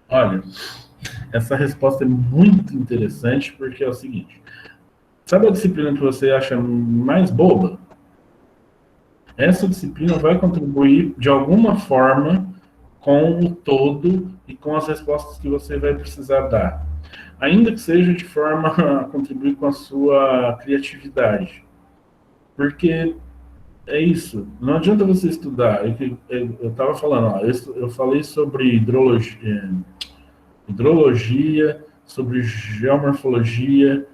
Olha, essa resposta é muito interessante, porque é o seguinte: sabe a disciplina que você acha mais boba? Essa disciplina vai contribuir de alguma forma com o todo e com as respostas que você vai precisar dar. Ainda que seja de forma a contribuir com a sua criatividade. Porque é isso, não adianta você estudar. Eu estava falando, eu falei sobre hidrologia, sobre geomorfologia,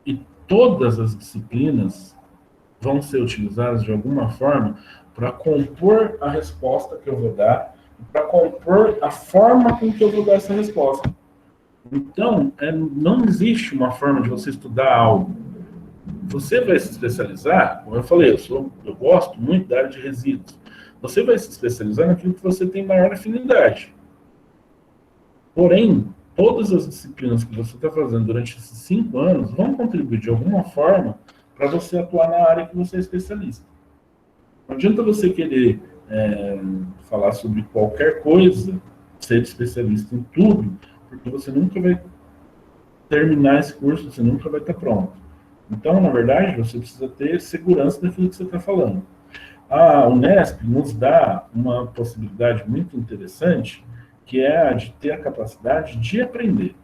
e todas as disciplinas vão ser utilizadas de alguma forma para compor a resposta que eu vou dar, para compor a forma com que eu vou dar essa resposta. Então, não existe uma forma de você estudar algo. Você vai se especializar, como eu falei, eu gosto muito da área de resíduos. Você vai se especializar naquilo que você tem maior afinidade. Porém, todas as disciplinas que você está fazendo durante esses 5 anos vão contribuir de alguma forma para você atuar na área que você é especialista. Não adianta você querer falar sobre qualquer coisa, ser especialista em tudo, porque você nunca vai terminar esse curso, você nunca vai estar pronto. Então, na verdade, você precisa ter segurança daquilo que você está falando. A Unesp nos dá uma possibilidade muito interessante, que é a de ter a capacidade de aprender.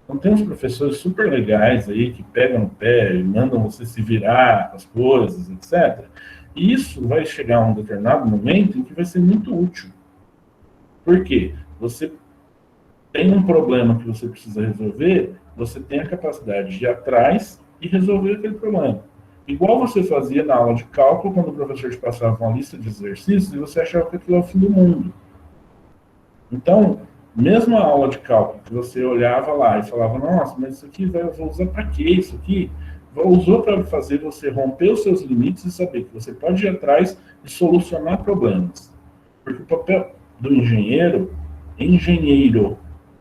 Então, tem uns professores super legais aí, que pegam no pé e mandam você se virar com as coisas, etc. E isso vai chegar a um determinado momento em que vai ser muito útil. Por quê? Você tem um problema que você precisa resolver, você tem a capacidade de ir atrás e resolver aquele problema. Igual você fazia na aula de cálculo, quando o professor te passava uma lista de exercícios e você achava que aquilo é o fim do mundo. Então, mesmo a aula de cálculo, que você olhava lá e falava, nossa, mas isso aqui eu vou usar para quê? Isso aqui usou para fazer você romper os seus limites e saber que você pode ir atrás e solucionar problemas. Porque o papel do engenheiro,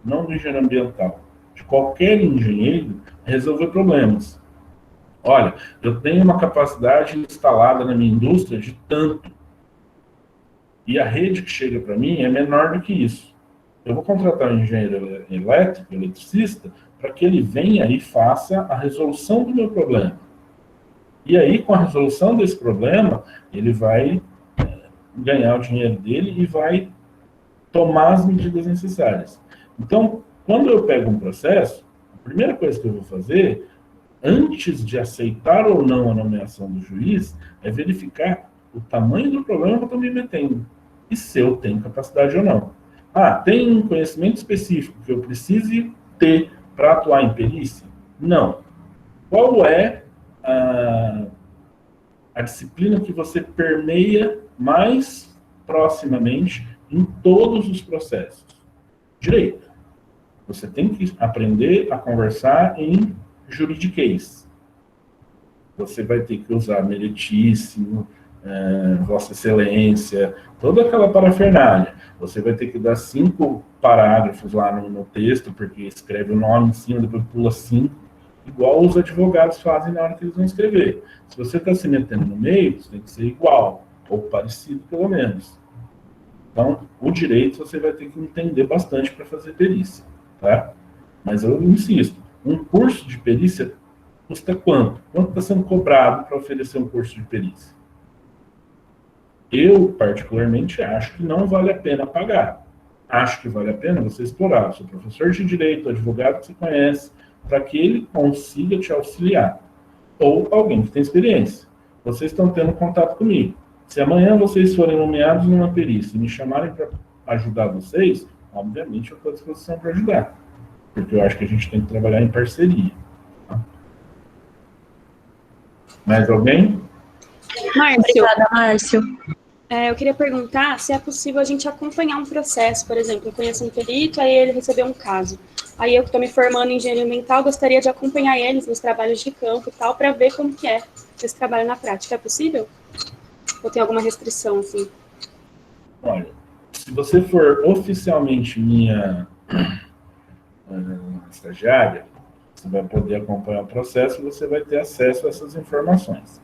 não do engenheiro ambiental, de qualquer engenheiro, é resolver problemas. Olha, eu tenho uma capacidade instalada na minha indústria de tanto. E a rede que chega para mim é menor do que isso. Eu vou contratar um engenheiro elétrico, eletricista, para que ele venha e faça a resolução do meu problema. E aí, com a resolução desse problema, ele vai ganhar o dinheiro dele e vai tomar as medidas necessárias. Então, quando eu pego um processo, a primeira coisa que eu vou fazer, antes de aceitar ou não a nomeação do juiz, é verificar o tamanho do problema que eu estou me metendo e se eu tenho capacidade ou não. Tem um conhecimento específico que eu precise ter para atuar em perícia? Não. Qual é a disciplina que você permeia mais proximamente em todos os processos? Direito. Você tem que aprender a conversar em juridiquês. Você vai ter que usar meritíssimo, Vossa Excelência, toda aquela parafernália. Você vai ter que dar 5 parágrafos lá no texto, porque escreve o nome em cima, depois pula 5, igual os advogados fazem na hora que eles vão escrever. Se você está se metendo no meio, você tem que ser igual, ou parecido pelo menos. Então, o direito você vai ter que entender bastante para fazer perícia, tá? Mas eu insisto, um curso de perícia custa quanto? Quanto está sendo cobrado para oferecer um curso de perícia? Eu, particularmente, acho que não vale a pena pagar. Acho que vale a pena você explorar o seu professor de direito, o advogado que você conhece, para que ele consiga te auxiliar. Ou alguém que tem experiência. Vocês estão tendo contato comigo. Se amanhã vocês forem nomeados numa perícia e me chamarem para ajudar vocês, obviamente eu estou à disposição para ajudar. Porque eu acho que a gente tem que trabalhar em parceria. Tá? Mais alguém? Márcio, Obrigada, Márcio. eu queria perguntar se é possível a gente acompanhar um processo, por exemplo, eu conheço um perito, aí ele recebeu um caso. Aí eu que estou me formando em engenharia ambiental, gostaria de acompanhar eles nos trabalhos de campo e tal, para ver como que é esse trabalho na prática. É possível? Ou tem alguma restrição, assim? Olha, se você for oficialmente minha estagiária, você vai poder acompanhar o processo e você vai ter acesso a essas informações.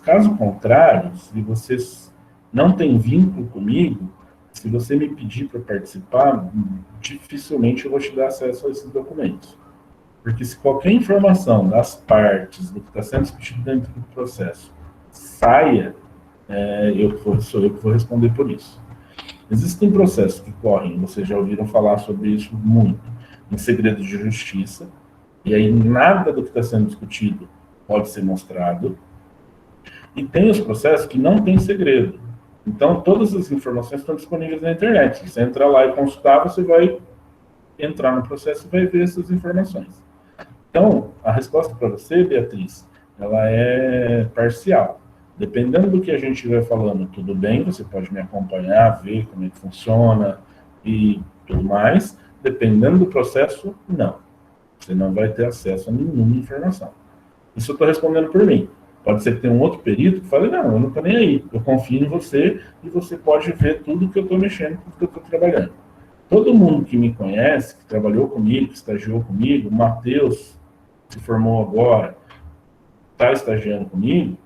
Caso contrário, se vocês não têm vínculo comigo, se você me pedir para participar, dificilmente eu vou te dar acesso a esses documentos. Porque se qualquer informação das partes, do que está sendo discutido dentro do processo, saia, sou eu que vou responder por isso. Existem processos que correm, vocês já ouviram falar sobre isso muito, em segredo de justiça, e aí nada do que está sendo discutido pode ser mostrado, e tem os processos que não tem segredo. Então, todas as informações estão disponíveis na internet. Se você entrar lá e consultar, você vai entrar no processo e vai ver essas informações. Então, a resposta para você, Beatriz, ela é parcial. Dependendo do que a gente estiver falando, tudo bem, você pode me acompanhar, ver como é que funciona e tudo mais. Dependendo do processo, não. Você não vai ter acesso a nenhuma informação. Isso eu estou respondendo por mim. Pode ser que tenha um outro perito que fale, não, eu não estou nem aí. Eu confio em você e você pode ver tudo que eu estou mexendo, tudo que eu estou trabalhando. Todo mundo que me conhece, que trabalhou comigo, que estagiou comigo, o Matheus, se formou agora, está estagiando comigo,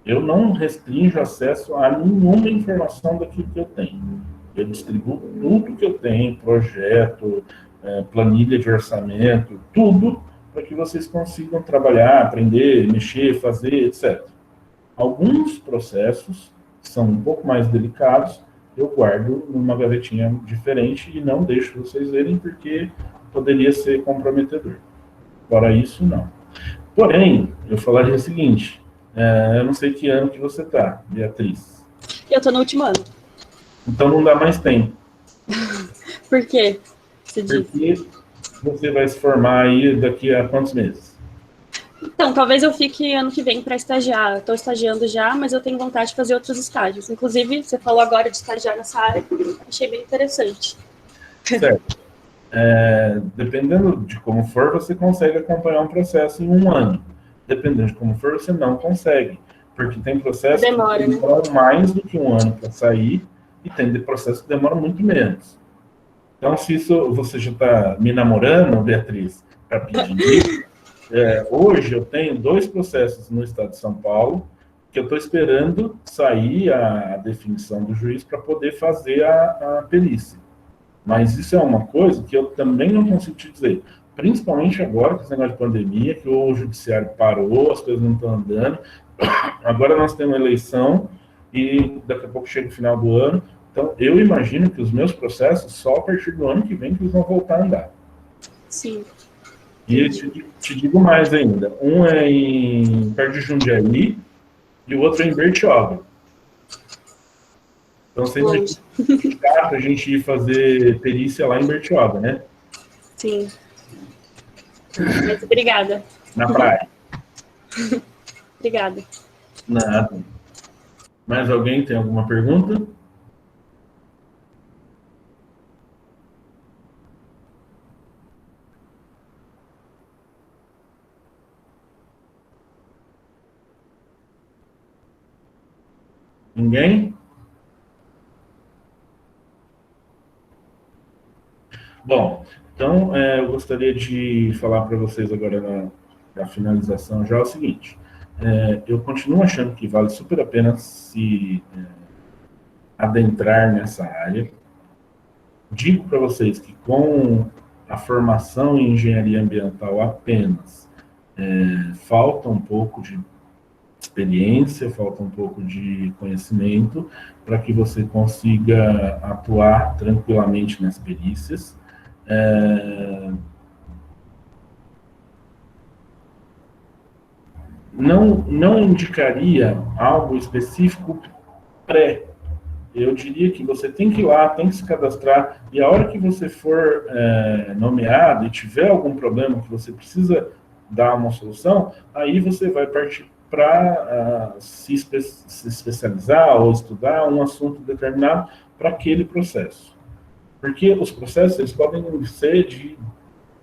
eu não restringo acesso a nenhuma informação daquilo que eu tenho. Eu distribuo tudo que eu tenho, projeto, planilha de orçamento, tudo, para que vocês consigam trabalhar, aprender, mexer, fazer, etc. Alguns processos que são um pouco mais delicados, eu guardo numa gavetinha diferente e não deixo vocês verem, porque poderia ser comprometedor. Fora isso, não. Porém, eu falaria o seguinte, eu não sei que ano que você está, Beatriz. Eu estou no último ano. Então não dá mais tempo. Por quê? Você diz? Porque você vai se formar aí daqui a quantos meses? Então, talvez eu fique ano que vem para estagiar. Eu estou estagiando já, mas eu tenho vontade de fazer outros estágios. Inclusive, você falou agora de estagiar nessa área, achei bem interessante. Certo. Dependendo de como for, você consegue acompanhar um processo em 1 ano. Dependendo de como for, você não consegue. Porque tem processos que demoram mais do que 1 ano para sair e tem processos que demoram muito menos. Então, se isso você já está me namorando, Beatriz, para pedir, hoje eu tenho 2 processos no estado de São Paulo que eu estou esperando sair a definição do juiz para poder fazer a perícia. Mas isso é uma coisa que eu também não consigo te dizer. Principalmente agora, com esse negócio de pandemia, que o judiciário parou, as coisas não estão andando. Agora nós temos eleição, e daqui a pouco chega o final do ano. Então, eu imagino que os meus processos, só a partir do ano que vem, que eles vão voltar a andar. Sim. E eu te digo mais ainda. Um é perto de Jundiaí e o outro é em Bertioga. Então, você Longe. dá para a gente ir fazer perícia lá em Bertioga, né? Sim. Mas obrigada. Na praia. Obrigada. Nada. Mais alguém tem alguma pergunta? Ninguém? Bom, então eu gostaria de falar para vocês agora na finalização já o seguinte. Eu continuo achando que vale super a pena se adentrar nessa área. Digo para vocês que com a formação em engenharia ambiental apenas, falta um pouco de experiência, falta um pouco de conhecimento para que você consiga atuar tranquilamente nas perícias. Não indicaria algo específico pré. Eu diria que você tem que ir lá, tem que se cadastrar, e a hora que você for nomeado e tiver algum problema que você precisa dar uma solução, aí você vai partir para se especializar ou estudar um assunto determinado para aquele processo. Porque os processos eles podem ser de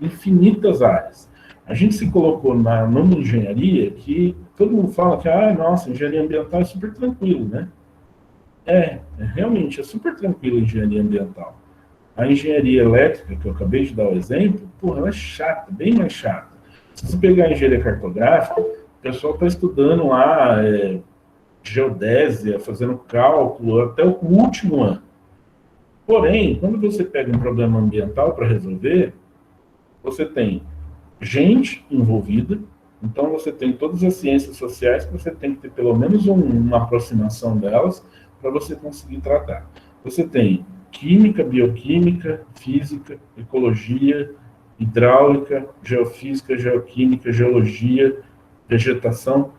infinitas áreas. A gente se colocou numa engenharia que todo mundo fala que, nossa, engenharia ambiental é super tranquilo, né? Realmente, é super tranquilo a engenharia ambiental. A engenharia elétrica, que eu acabei de dar o exemplo, ela é chata, bem mais chata. Se você pegar a engenharia cartográfica, o pessoal está estudando lá geodésia, fazendo cálculo, até o último ano. Porém, quando você pega um problema ambiental para resolver, você tem gente envolvida, então você tem todas as ciências sociais que você tem que ter pelo menos uma aproximação delas para você conseguir tratar. Você tem química, bioquímica, física, ecologia, hidráulica, geofísica, geoquímica, geologia, vegetação.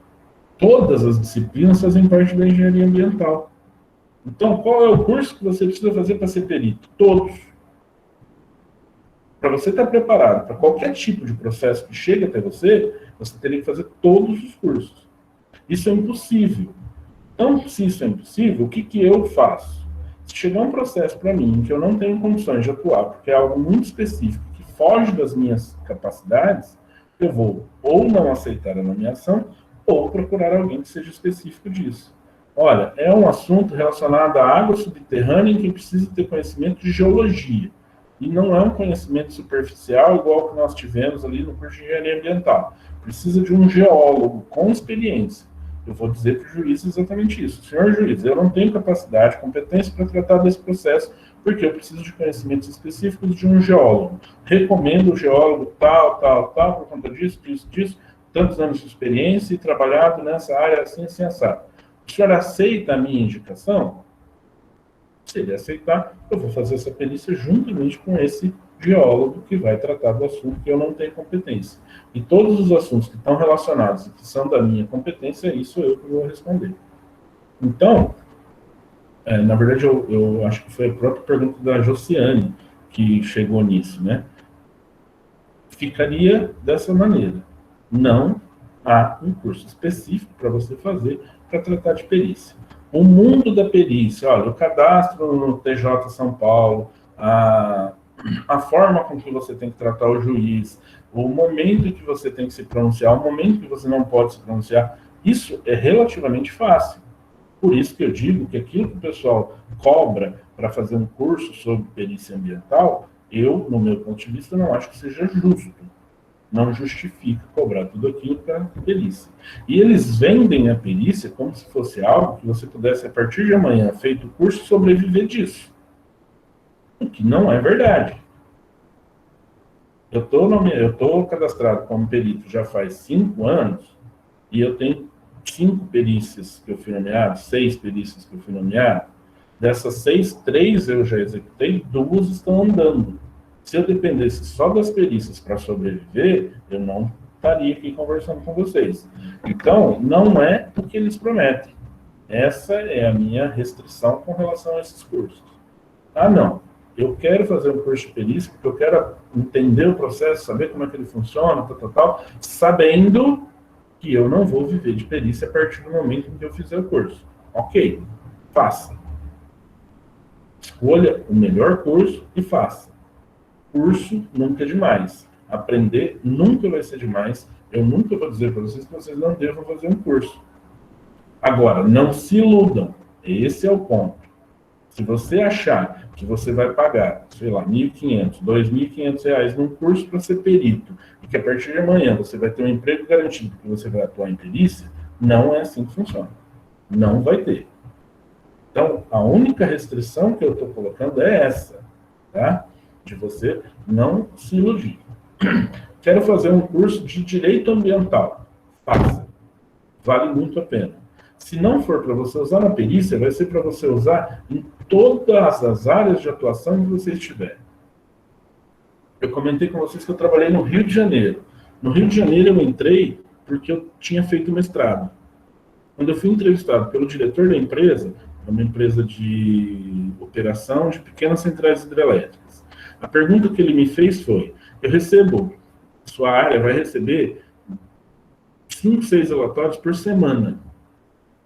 Todas as disciplinas fazem parte da engenharia ambiental. Então, qual é o curso que você precisa fazer para ser perito? Todos. Para você estar preparado para qualquer tipo de processo que chegue até você, você teria que fazer todos os cursos. Isso é impossível. Então, se isso é impossível, o que eu faço? Se chegar um processo para mim em que eu não tenho condições de atuar, porque é algo muito específico, que foge das minhas capacidades, eu vou ou não aceitar a nomeação, ou procurar alguém que seja específico disso. Olha, é um assunto relacionado à água subterrânea em que precisa ter conhecimento de geologia. E não é um conhecimento superficial igual que nós tivemos ali no curso de engenharia ambiental. Precisa de um geólogo com experiência. Eu vou dizer para o juiz exatamente isso. Senhor juiz, eu não tenho capacidade, competência para tratar desse processo, porque eu preciso de conhecimentos específicos de um geólogo. Recomendo o geólogo tal, por conta disso, tantos anos de experiência e trabalhado nessa área assim, assado. O senhor aceita a minha indicação? Se ele aceitar, eu vou fazer essa perícia juntamente com esse geólogo que vai tratar do assunto que eu não tenho competência. E todos os assuntos que estão relacionados e que são da minha competência, isso eu que vou responder. Então, na verdade, eu acho que foi a própria pergunta da Josiane que chegou nisso, né? Ficaria dessa maneira. Não há um curso específico para você fazer para tratar de perícia. O mundo da perícia, olha, o cadastro no TJ São Paulo, a forma com que você tem que tratar o juiz, o momento em que você tem que se pronunciar, o momento que você não pode se pronunciar, isso é relativamente fácil. Por isso que eu digo que aquilo que o pessoal cobra para fazer um curso sobre perícia ambiental, eu, no meu ponto de vista, não acho que seja justo. Não justifica cobrar tudo aquilo para a perícia. E eles vendem a perícia como se fosse algo que você pudesse, a partir de amanhã, feito o curso, sobreviver disso. O que não é verdade. Eu estou cadastrado como perito já faz 5 anos e eu tenho 5 perícias que eu fui nomeado, 6 perícias que eu fui nomeado, dessas 6, 3 eu já executei, 2 estão andando. Se eu dependesse só das perícias para sobreviver, eu não estaria aqui conversando com vocês. Então, não é o que eles prometem. Essa é a minha restrição com relação a esses cursos. Ah, não. Eu quero fazer um curso de perícia, porque eu quero entender o processo, saber como é que ele funciona, tal, sabendo que eu não vou viver de perícia a partir do momento em que eu fizer o curso. Ok, faça. Escolha o melhor curso e faça. Curso nunca é demais. Aprender nunca vai ser demais. Eu nunca vou dizer para vocês que vocês não devam fazer um curso. Agora, não se iludam. Esse é o ponto. Se você achar que você vai pagar, sei lá, R$1.500, R$2.500 num curso para ser perito, e que a partir de amanhã você vai ter um emprego garantido que você vai atuar em perícia, não é assim que funciona. Não vai ter. Então, a única restrição que eu estou colocando é essa, tá? De você não se iludir. Quero fazer um curso de direito ambiental. Faça. Vale muito a pena. Se não for para você usar na perícia, vai ser para você usar em todas as áreas de atuação que você estiver. Eu comentei com vocês que eu trabalhei no Rio de Janeiro. No Rio de Janeiro eu entrei porque eu tinha feito mestrado. Quando eu fui entrevistado pelo diretor da empresa, uma empresa de operação de pequenas centrais hidrelétricas, a pergunta que ele me fez foi: eu recebo, sua área vai receber 5, 6 relatórios por semana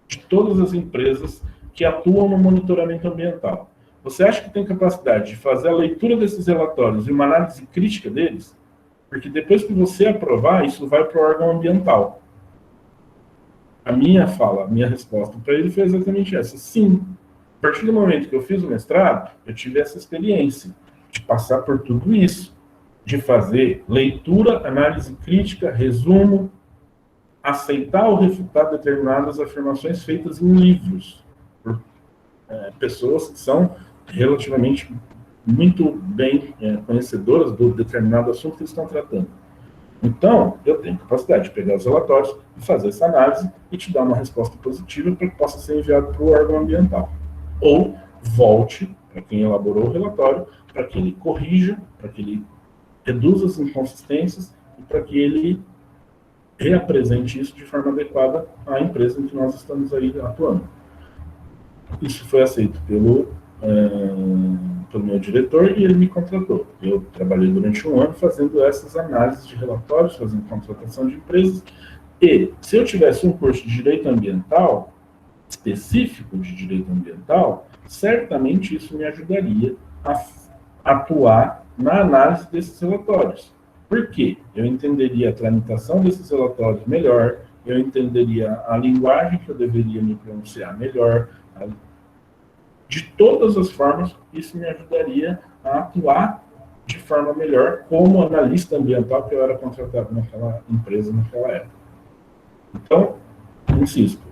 de todas as empresas que atuam no monitoramento ambiental. Você acha que tem capacidade de fazer a leitura desses relatórios e uma análise crítica deles? Porque depois que você aprovar, isso vai para o órgão ambiental. A minha resposta para ele foi exatamente essa. Sim. A partir do momento que eu fiz o mestrado, eu tive essa experiência de passar por tudo isso, de fazer leitura, análise crítica, resumo, aceitar ou refutar determinadas afirmações feitas em livros por pessoas que são relativamente muito bem conhecedoras do determinado assunto que eles estão tratando. Então, eu tenho capacidade de pegar os relatórios e fazer essa análise e te dar uma resposta positiva para que possa ser enviado para o órgão ambiental. Ou volte para quem elaborou o relatório, para que ele corrija, para que ele reduza as inconsistências e para que ele reapresente isso de forma adequada à empresa em que nós estamos aí atuando. Isso foi aceito pelo meu diretor e ele me contratou. Eu trabalhei durante um ano fazendo essas análises de relatórios, fazendo contratação de empresas, e se eu tivesse um curso de direito ambiental, específico de direito ambiental, certamente isso me ajudaria a atuar na análise desses relatórios. Por quê? Eu entenderia a tramitação desses relatórios melhor, eu entenderia a linguagem que eu deveria me pronunciar melhor. De todas as formas, isso me ajudaria a atuar de forma melhor como analista ambiental que eu era contratado naquela empresa naquela época. Então, insisto,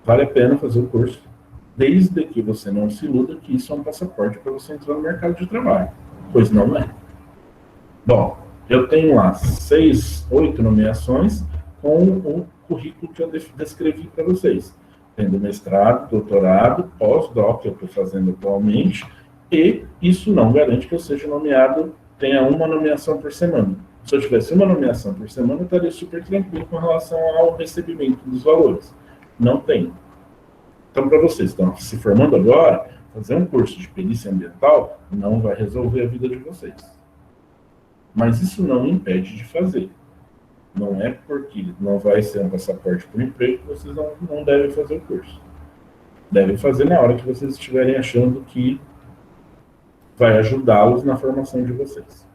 vale a pena fazer o curso, desde que você não se iluda que isso é um passaporte para você entrar no mercado de trabalho, pois não é. Bom, eu tenho lá 6, 8 nomeações com o currículo que eu descrevi para vocês. Tendo mestrado, doutorado, pós-doc que eu estou fazendo atualmente, e isso não garante que eu seja nomeado, tenha uma nomeação por semana. Se eu tivesse uma nomeação por semana, eu estaria super tranquilo com relação ao recebimento dos valores. Não tem. Então, para vocês que estão se formando agora, fazer um curso de perícia ambiental não vai resolver a vida de vocês. Mas isso não impede de fazer. Não é porque não vai ser um passaporte para o emprego que vocês não devem fazer o curso. Devem fazer na hora que vocês estiverem achando que vai ajudá-los na formação de vocês.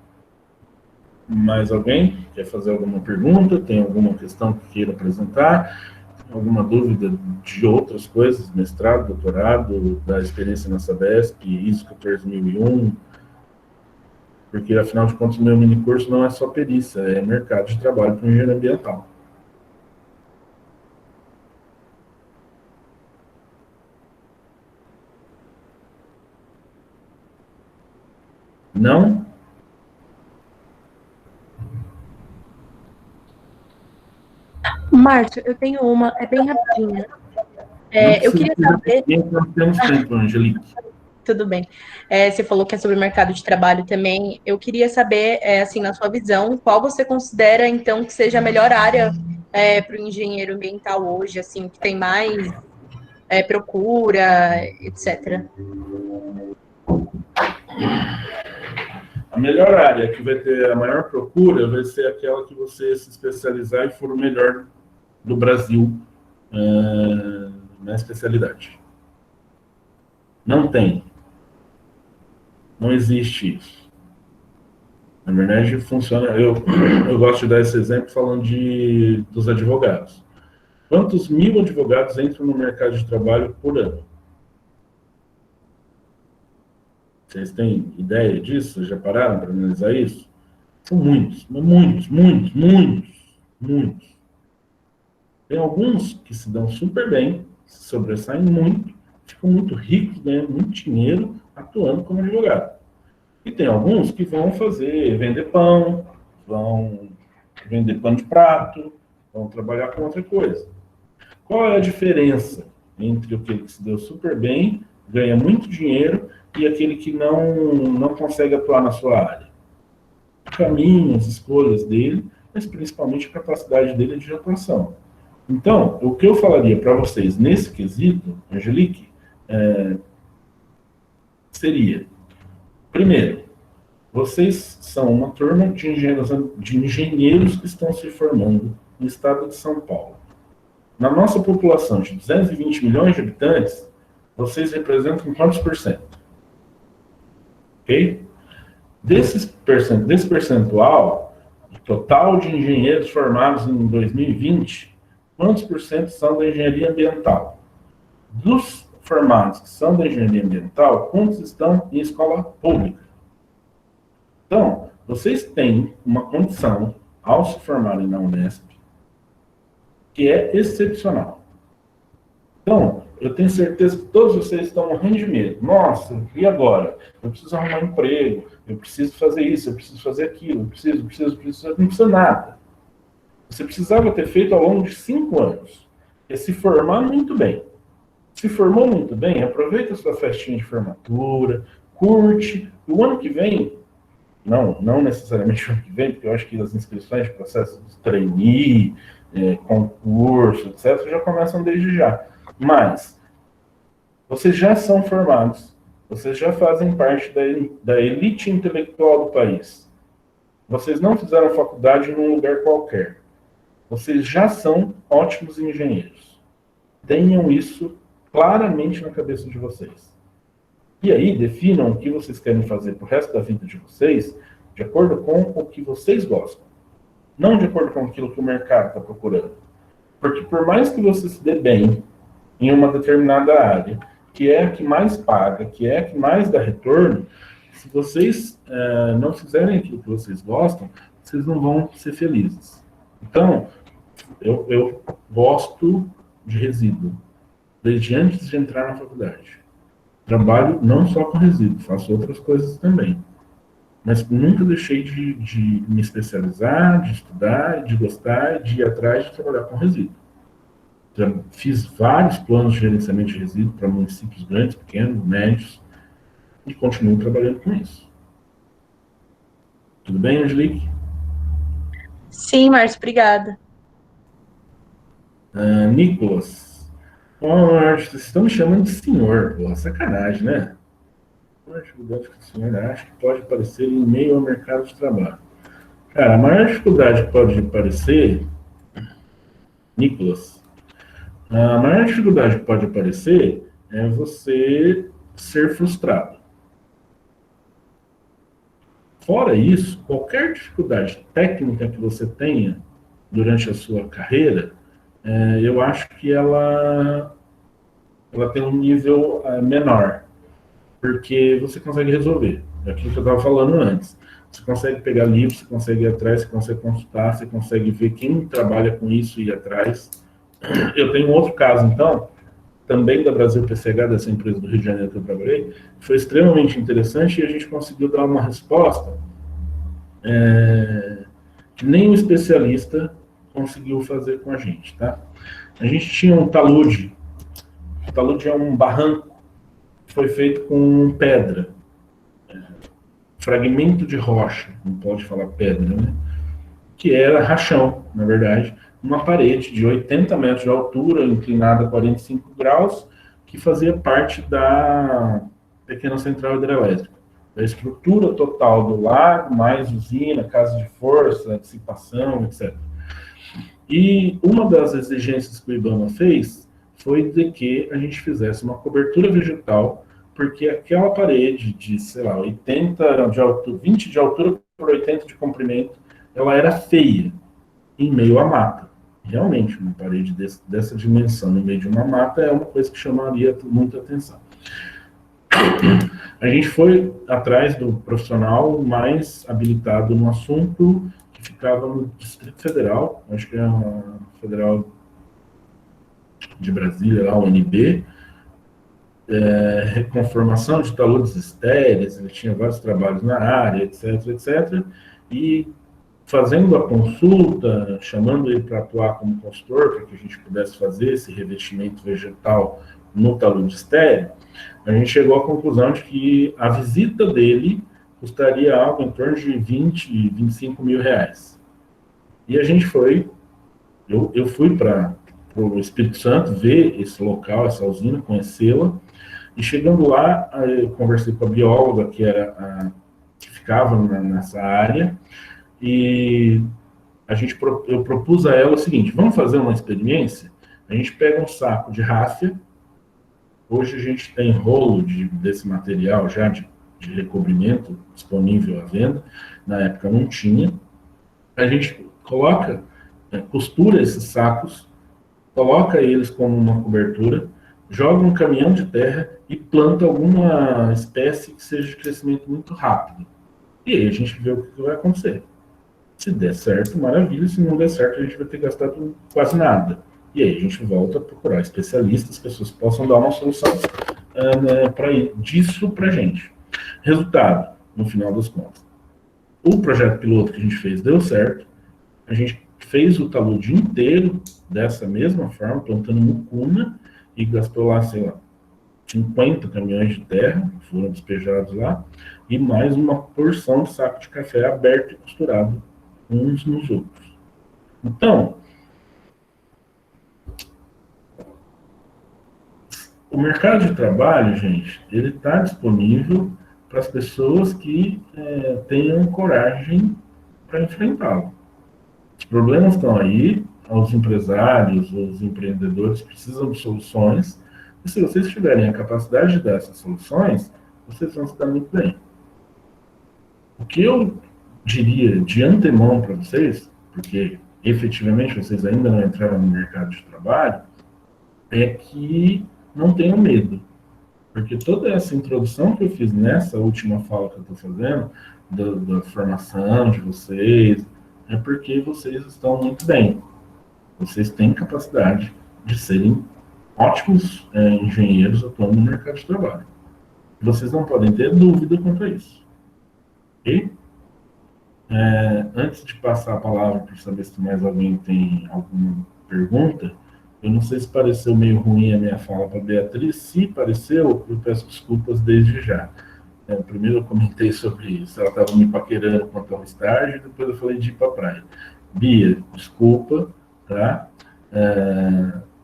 Mais alguém quer fazer alguma pergunta? Tem alguma questão que queira apresentar? Alguma dúvida de outras coisas? Mestrado, doutorado, da experiência na Sabesp, ISO 14001? Porque, afinal de contas, o meu minicurso não é só perícia, é mercado de trabalho para o engenheiro ambiental. Não? Márcio, eu tenho uma, é bem rapidinha. Eu queria saber... Nós temos tempo, Angelique. Tudo bem. Você falou que é sobre o mercado de trabalho também. Eu queria saber, assim, na sua visão, qual você considera, então, que seja a melhor área para o engenheiro ambiental hoje, assim, que tem mais procura, etc. A melhor área que vai ter a maior procura vai ser aquela que você se especializar e for o melhor do Brasil na especialidade. Não tem. Não existe isso. Na verdade, funciona... Eu gosto de dar esse exemplo falando dos advogados. Quantos mil advogados entram no mercado de trabalho por ano? Vocês têm ideia disso? Já pararam para analisar isso? São muitos, muitos, muitos, muitos, muitos. Tem alguns que se dão super bem, se sobressaem muito, ficam muito ricos, ganham muito dinheiro atuando como advogado. E tem alguns que vão vender pão, vão vender pano de prato, vão trabalhar com outra coisa. Qual é a diferença entre aquele que se deu super bem, ganha muito dinheiro, e aquele que não consegue atuar na sua área? O caminho, as escolhas dele, mas principalmente a capacidade dele de atuação. Então, o que eu falaria para vocês nesse quesito, Angelique, seria: primeiro, vocês são uma turma de engenheiros que estão se formando no estado de São Paulo. Na nossa população de 220 milhões de habitantes, vocês representam quantos por cento? Ok? Desse percentual, total de engenheiros formados em 2020, quantos por cento são da engenharia ambiental? Dos formados que são da engenharia ambiental, quantos estão em escola pública? Então, vocês têm uma condição, ao se formarem na Unesp, que é excepcional. Então, eu tenho certeza que todos vocês estão morrendo de medo. Nossa, e agora? Eu preciso arrumar um emprego, eu preciso fazer isso, eu preciso fazer aquilo, eu preciso, não precisa nada. Você precisava ter feito ao longo de 5 anos. É se formar muito bem. Se formou muito bem, aproveita a sua festinha de formatura, curte. E o ano que vem, não necessariamente o ano que vem, porque eu acho que as inscrições de processo de trainee, concurso, etc., já começam desde já. Mas vocês já são formados, vocês já fazem parte da elite intelectual do país. Vocês não fizeram faculdade num lugar qualquer. Vocês já são ótimos engenheiros. Tenham isso claramente na cabeça de vocês. E aí, definam o que vocês querem fazer pro resto da vida de vocês, de acordo com o que vocês gostam. Não de acordo com aquilo que o mercado está procurando. Porque por mais que você se dê bem em uma determinada área, que é a que mais paga, que é a que mais dá retorno, se vocês não fizerem aquilo que vocês gostam, vocês não vão ser felizes. Então, eu gosto de resíduo, desde antes de entrar na faculdade. Trabalho não só com resíduo, faço outras coisas também. Mas nunca deixei de me especializar, de estudar, de gostar, de ir atrás de trabalhar com resíduo. Já fiz vários planos de gerenciamento de resíduo para municípios grandes, pequenos, médios, e continuo trabalhando com isso. Tudo bem, Angelique? Sim, Márcio, obrigada. Nicolas. Vocês estão me chamando de senhor. Pô, sacanagem, né? A maior dificuldade que o senhor acha que pode aparecer em meio ao mercado de trabalho. Cara, a maior dificuldade que pode aparecer, Nicolas, a maior dificuldade que pode aparecer é você ser frustrado. Fora isso, qualquer dificuldade técnica que você tenha durante a sua carreira, eu acho que ela tem um nível menor, porque você consegue resolver. É aquilo que eu estava falando antes. Você consegue pegar livros, você consegue ir atrás, você consegue consultar, você consegue ver quem trabalha com isso e ir atrás. Eu tenho um outro caso, então, também da Brasil PCH, dessa empresa do Rio de Janeiro que eu trabalhei, que foi extremamente interessante e a gente conseguiu dar uma resposta que nem um especialista conseguiu fazer com a gente, tá? A gente tinha um talude. O talude é um barranco que foi feito com pedra, fragmento de rocha, não pode falar pedra, né? Que era rachão, na verdade, uma parede de 80 metros de altura, inclinada a 45 graus, que fazia parte da pequena central hidrelétrica. A estrutura total do lago, mais usina, casa de força, dissipação, etc. E uma das exigências que o IBAMA fez foi de que a gente fizesse uma cobertura vegetal, porque aquela parede de, sei lá, 80 de altura, 20 de altura por 80 de comprimento, ela era feia em meio à mata. Realmente, uma parede dessa dimensão no meio de uma mata é uma coisa que chamaria muita atenção. A gente foi atrás do profissional mais habilitado no assunto, que ficava no Distrito Federal, acho que é a Federal de Brasília, lá, o UNB, reconformação de taludes estéreis, ele tinha vários trabalhos na área, etc, etc, e fazendo a consulta, chamando ele para atuar como consultor, para que a gente pudesse fazer esse revestimento vegetal no talude estéreo, a gente chegou à conclusão de que a visita dele custaria algo em torno de 20, 25 mil reais. E a gente foi, eu fui para o Espírito Santo ver esse local, essa usina, conhecê-la, e chegando lá, eu conversei com a bióloga, que ficava nessa área, e eu propus a ela o seguinte: vamos fazer uma experiência? A gente pega um saco de ráfia, hoje a gente tem rolo desse material já de recobrimento disponível à venda, na época não tinha, a gente coloca, costura esses sacos, coloca eles como uma cobertura, joga um caminhão de terra e planta alguma espécie que seja de crescimento muito rápido. E aí a gente vê o que vai acontecer. Se der certo, maravilha. Se não der certo, a gente vai ter gastado quase nada. E aí a gente volta a procurar especialistas, pessoas que possam dar uma solução disso para a gente. Resultado, no final das contas. O projeto piloto que a gente fez deu certo. A gente fez o talude inteiro dessa mesma forma, plantando mucuna, e gastou lá, sei lá, 50 caminhões de terra, que foram despejados lá, e mais uma porção de saco de café aberto e costurado uns nos outros. Então, o mercado de trabalho, gente, ele está disponível para as pessoas que tenham coragem para enfrentá-lo. Os problemas estão aí, os empresários, os empreendedores precisam de soluções, e se vocês tiverem a capacidade de dar essas soluções, vocês vão se dar muito bem. O que eu diria de antemão para vocês, porque efetivamente vocês ainda não entraram no mercado de trabalho, é que não tenham medo. Porque toda essa introdução que eu fiz nessa última fala que eu estou fazendo, da formação de vocês, é porque vocês estão muito bem. Vocês têm capacidade de serem ótimos engenheiros atuando no mercado de trabalho. Vocês não podem ter dúvida quanto a isso. Ok? Antes de passar a palavra para saber se mais alguém tem alguma pergunta, eu não sei se pareceu meio ruim a minha fala para a Beatriz. Se pareceu, eu peço desculpas desde já. Primeiro eu comentei sobre se ela estava me paquerando quanto ao estágio, depois eu falei de ir para a praia. Bia, desculpa, tá?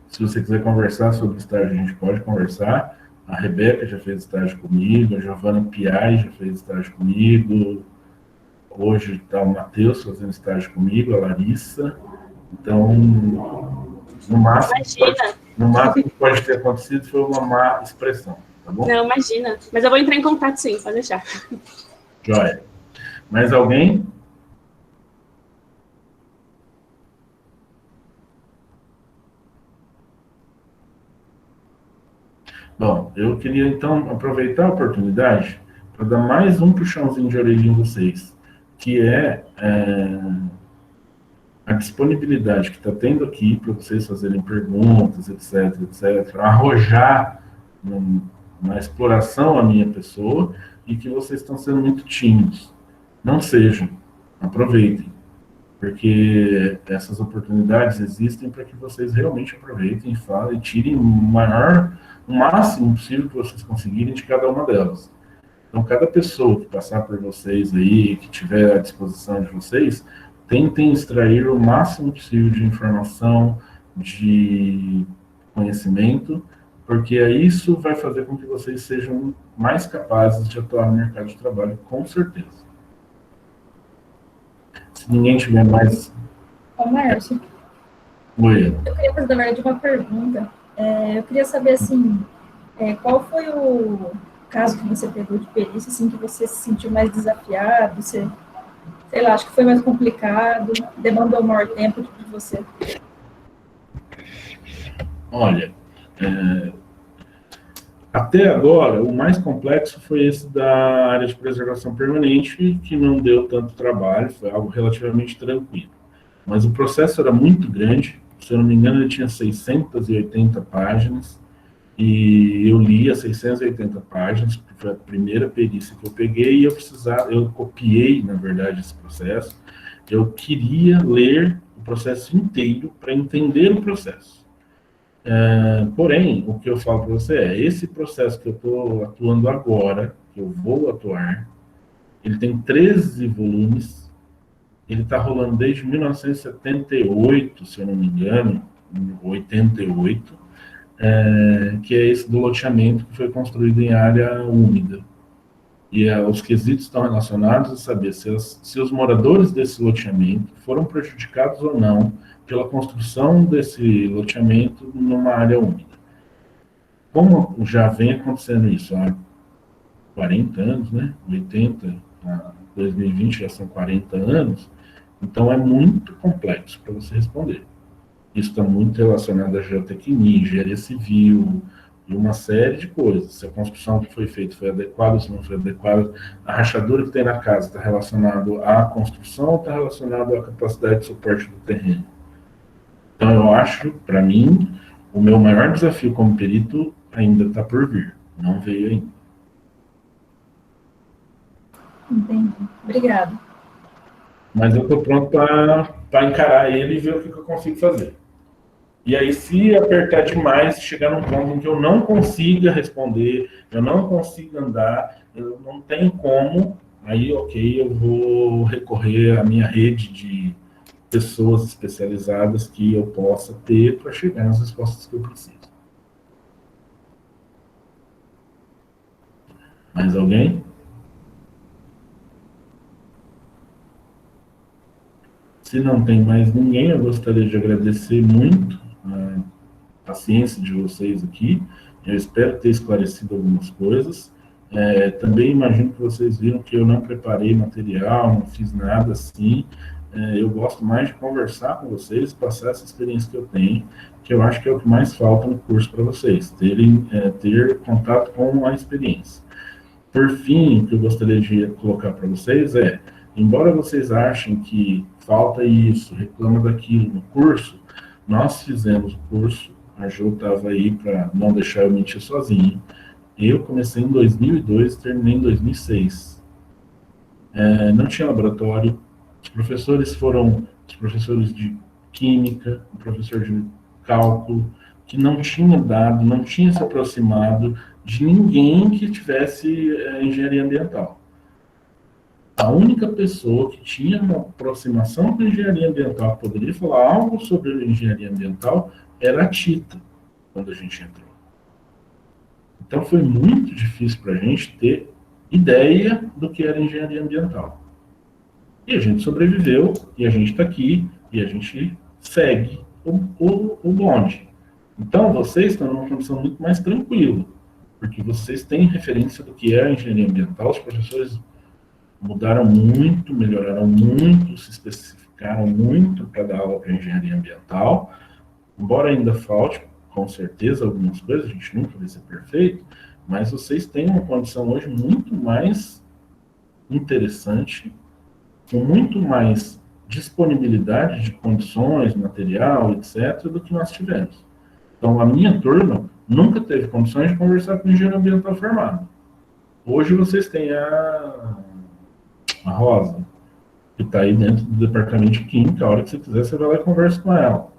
Se você quiser conversar sobre o estágio, a gente pode conversar. A Rebeca já fez estágio comigo, a Giovana Piai já fez estágio comigo, hoje está o Matheus fazendo estágio comigo, a Larissa. Então, no máximo que pode ter acontecido foi uma má expressão, tá bom? Não, imagina. Mas eu vou entrar em contato sim, pode deixar. Joia. Mais alguém? Bom, eu queria então aproveitar a oportunidade para dar mais um puxãozinho de orelha em vocês, que é a disponibilidade que está tendo aqui para vocês fazerem perguntas, etc, etc, arrojar na exploração a minha pessoa, e que vocês estão sendo muito tímidos. Não sejam, aproveitem. porque essas oportunidades existem para que vocês realmente aproveitem, falem e tirem o máximo possível que vocês conseguirem de cada uma delas. Então, cada pessoa que passar por vocês aí, que tiver à disposição de vocês, tentem extrair o máximo possível de informação, de conhecimento, porque isso vai fazer com que vocês sejam mais capazes de atuar no mercado de trabalho, com certeza. Se ninguém tiver mais... Ô, Márcio, Oi. eu queria fazer, na verdade, uma pergunta. Eu queria saber, assim, qual foi o caso que você pegou de perícia, assim, que você se sentiu mais desafiado, sei lá, acho que foi mais complicado, demandou maior tempo de você? Olha, até agora, o mais complexo foi esse da área de preservação permanente, que não deu tanto trabalho, foi algo relativamente tranquilo. Mas o processo era muito grande, se eu não me engano, ele tinha 680 páginas, e eu li as 680 páginas, porque foi a primeira perícia que eu peguei, e eu copiei, na verdade, esse processo. Eu queria ler o processo inteiro para entender o processo. Porém, o que eu falo para você esse processo que eu estou atuando agora, que eu vou atuar, ele tem 13 volumes, ele está rolando desde 1978, se eu não me engano, 88, que é esse do loteamento que foi construído em área úmida. E os quesitos estão relacionados a saber se os moradores desse loteamento foram prejudicados ou não pela construção desse loteamento numa área úmida. Como já vem acontecendo isso há 40 anos, né? 80, 2020 já são 40 anos, então é muito complexo para você responder. Isso está muito relacionado à geotecnia, engenharia civil, e uma série de coisas. Se a construção que foi feita foi adequada, se não foi adequada, a rachadura que tem na casa está relacionado à construção ou está relacionado à capacidade de suporte do terreno? Então, eu acho, para mim, o meu maior desafio como perito ainda está por vir. Não veio ainda. Entendi. Obrigada. Mas eu estou pronto para encarar ele e ver o que eu consigo fazer. E aí, se apertar demais, chegar num ponto em que eu não consiga responder, eu não consiga andar, eu não tenho como, aí, ok, eu vou recorrer à minha rede de pessoas especializadas que eu possa ter para chegar nas respostas que eu preciso. Mais alguém? Se não tem mais ninguém, eu gostaria de agradecer muito a paciência de vocês aqui. Eu espero ter esclarecido algumas coisas. Também imagino que vocês viram que eu não preparei material, não fiz nada assim. Eu gosto mais de conversar com vocês, passar essa experiência que eu tenho, que eu acho que é o que mais falta no curso para vocês, ter contato com a experiência. Por fim, o que eu gostaria de colocar para vocês embora vocês achem que falta isso, reclama daquilo no curso, nós fizemos o curso, a Jo estava aí para não deixar eu mentir sozinho. Eu comecei em 2002 e terminei em 2006. Não tinha laboratório, os professores foram os professores de química, o professor de cálculo, que não tinha dado, não tinha se aproximado de ninguém que tivesse engenharia ambiental. A única pessoa que tinha uma aproximação com a engenharia ambiental, que poderia falar algo sobre a engenharia ambiental, era a Tita, quando a gente entrou. Então foi muito difícil para a gente ter ideia do que era engenharia ambiental. E a gente sobreviveu, e a gente está aqui, e a gente segue o bonde. Então vocês estão numa condição muito mais tranquila, porque vocês têm referência do que é a engenharia ambiental, os professores mudaram muito, melhoraram muito, se especificaram muito para dar aula para engenharia ambiental, embora ainda falte, com certeza, algumas coisas, a gente nunca vai ser perfeito, mas vocês têm uma condição hoje muito mais interessante, com muito mais disponibilidade de condições, material, etc., do que nós tivemos. Então, a minha turma nunca teve condições de conversar com engenheiro ambiental formado. Hoje vocês têm a Rosa, que está aí dentro do departamento de química. A hora que você quiser, você vai lá e conversa com ela.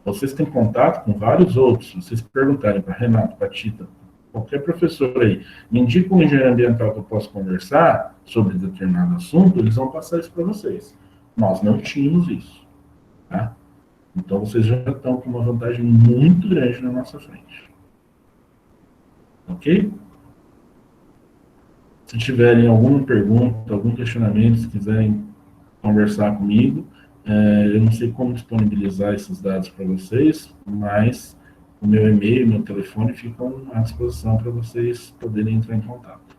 Vocês têm contato com vários outros. Se vocês perguntarem para Renato, para Tita, qualquer professor aí, me indica um engenheiro ambiental que eu posso conversar sobre determinado assunto, eles vão passar isso para vocês. Nós não tínhamos isso. Tá? Então, vocês já estão com uma vantagem muito grande na nossa frente. Ok? Se tiverem alguma pergunta, algum questionamento, se quiserem conversar comigo, eu não sei como disponibilizar esses dados para vocês, mas o meu e-mail, meu telefone ficam à disposição para vocês poderem entrar em contato.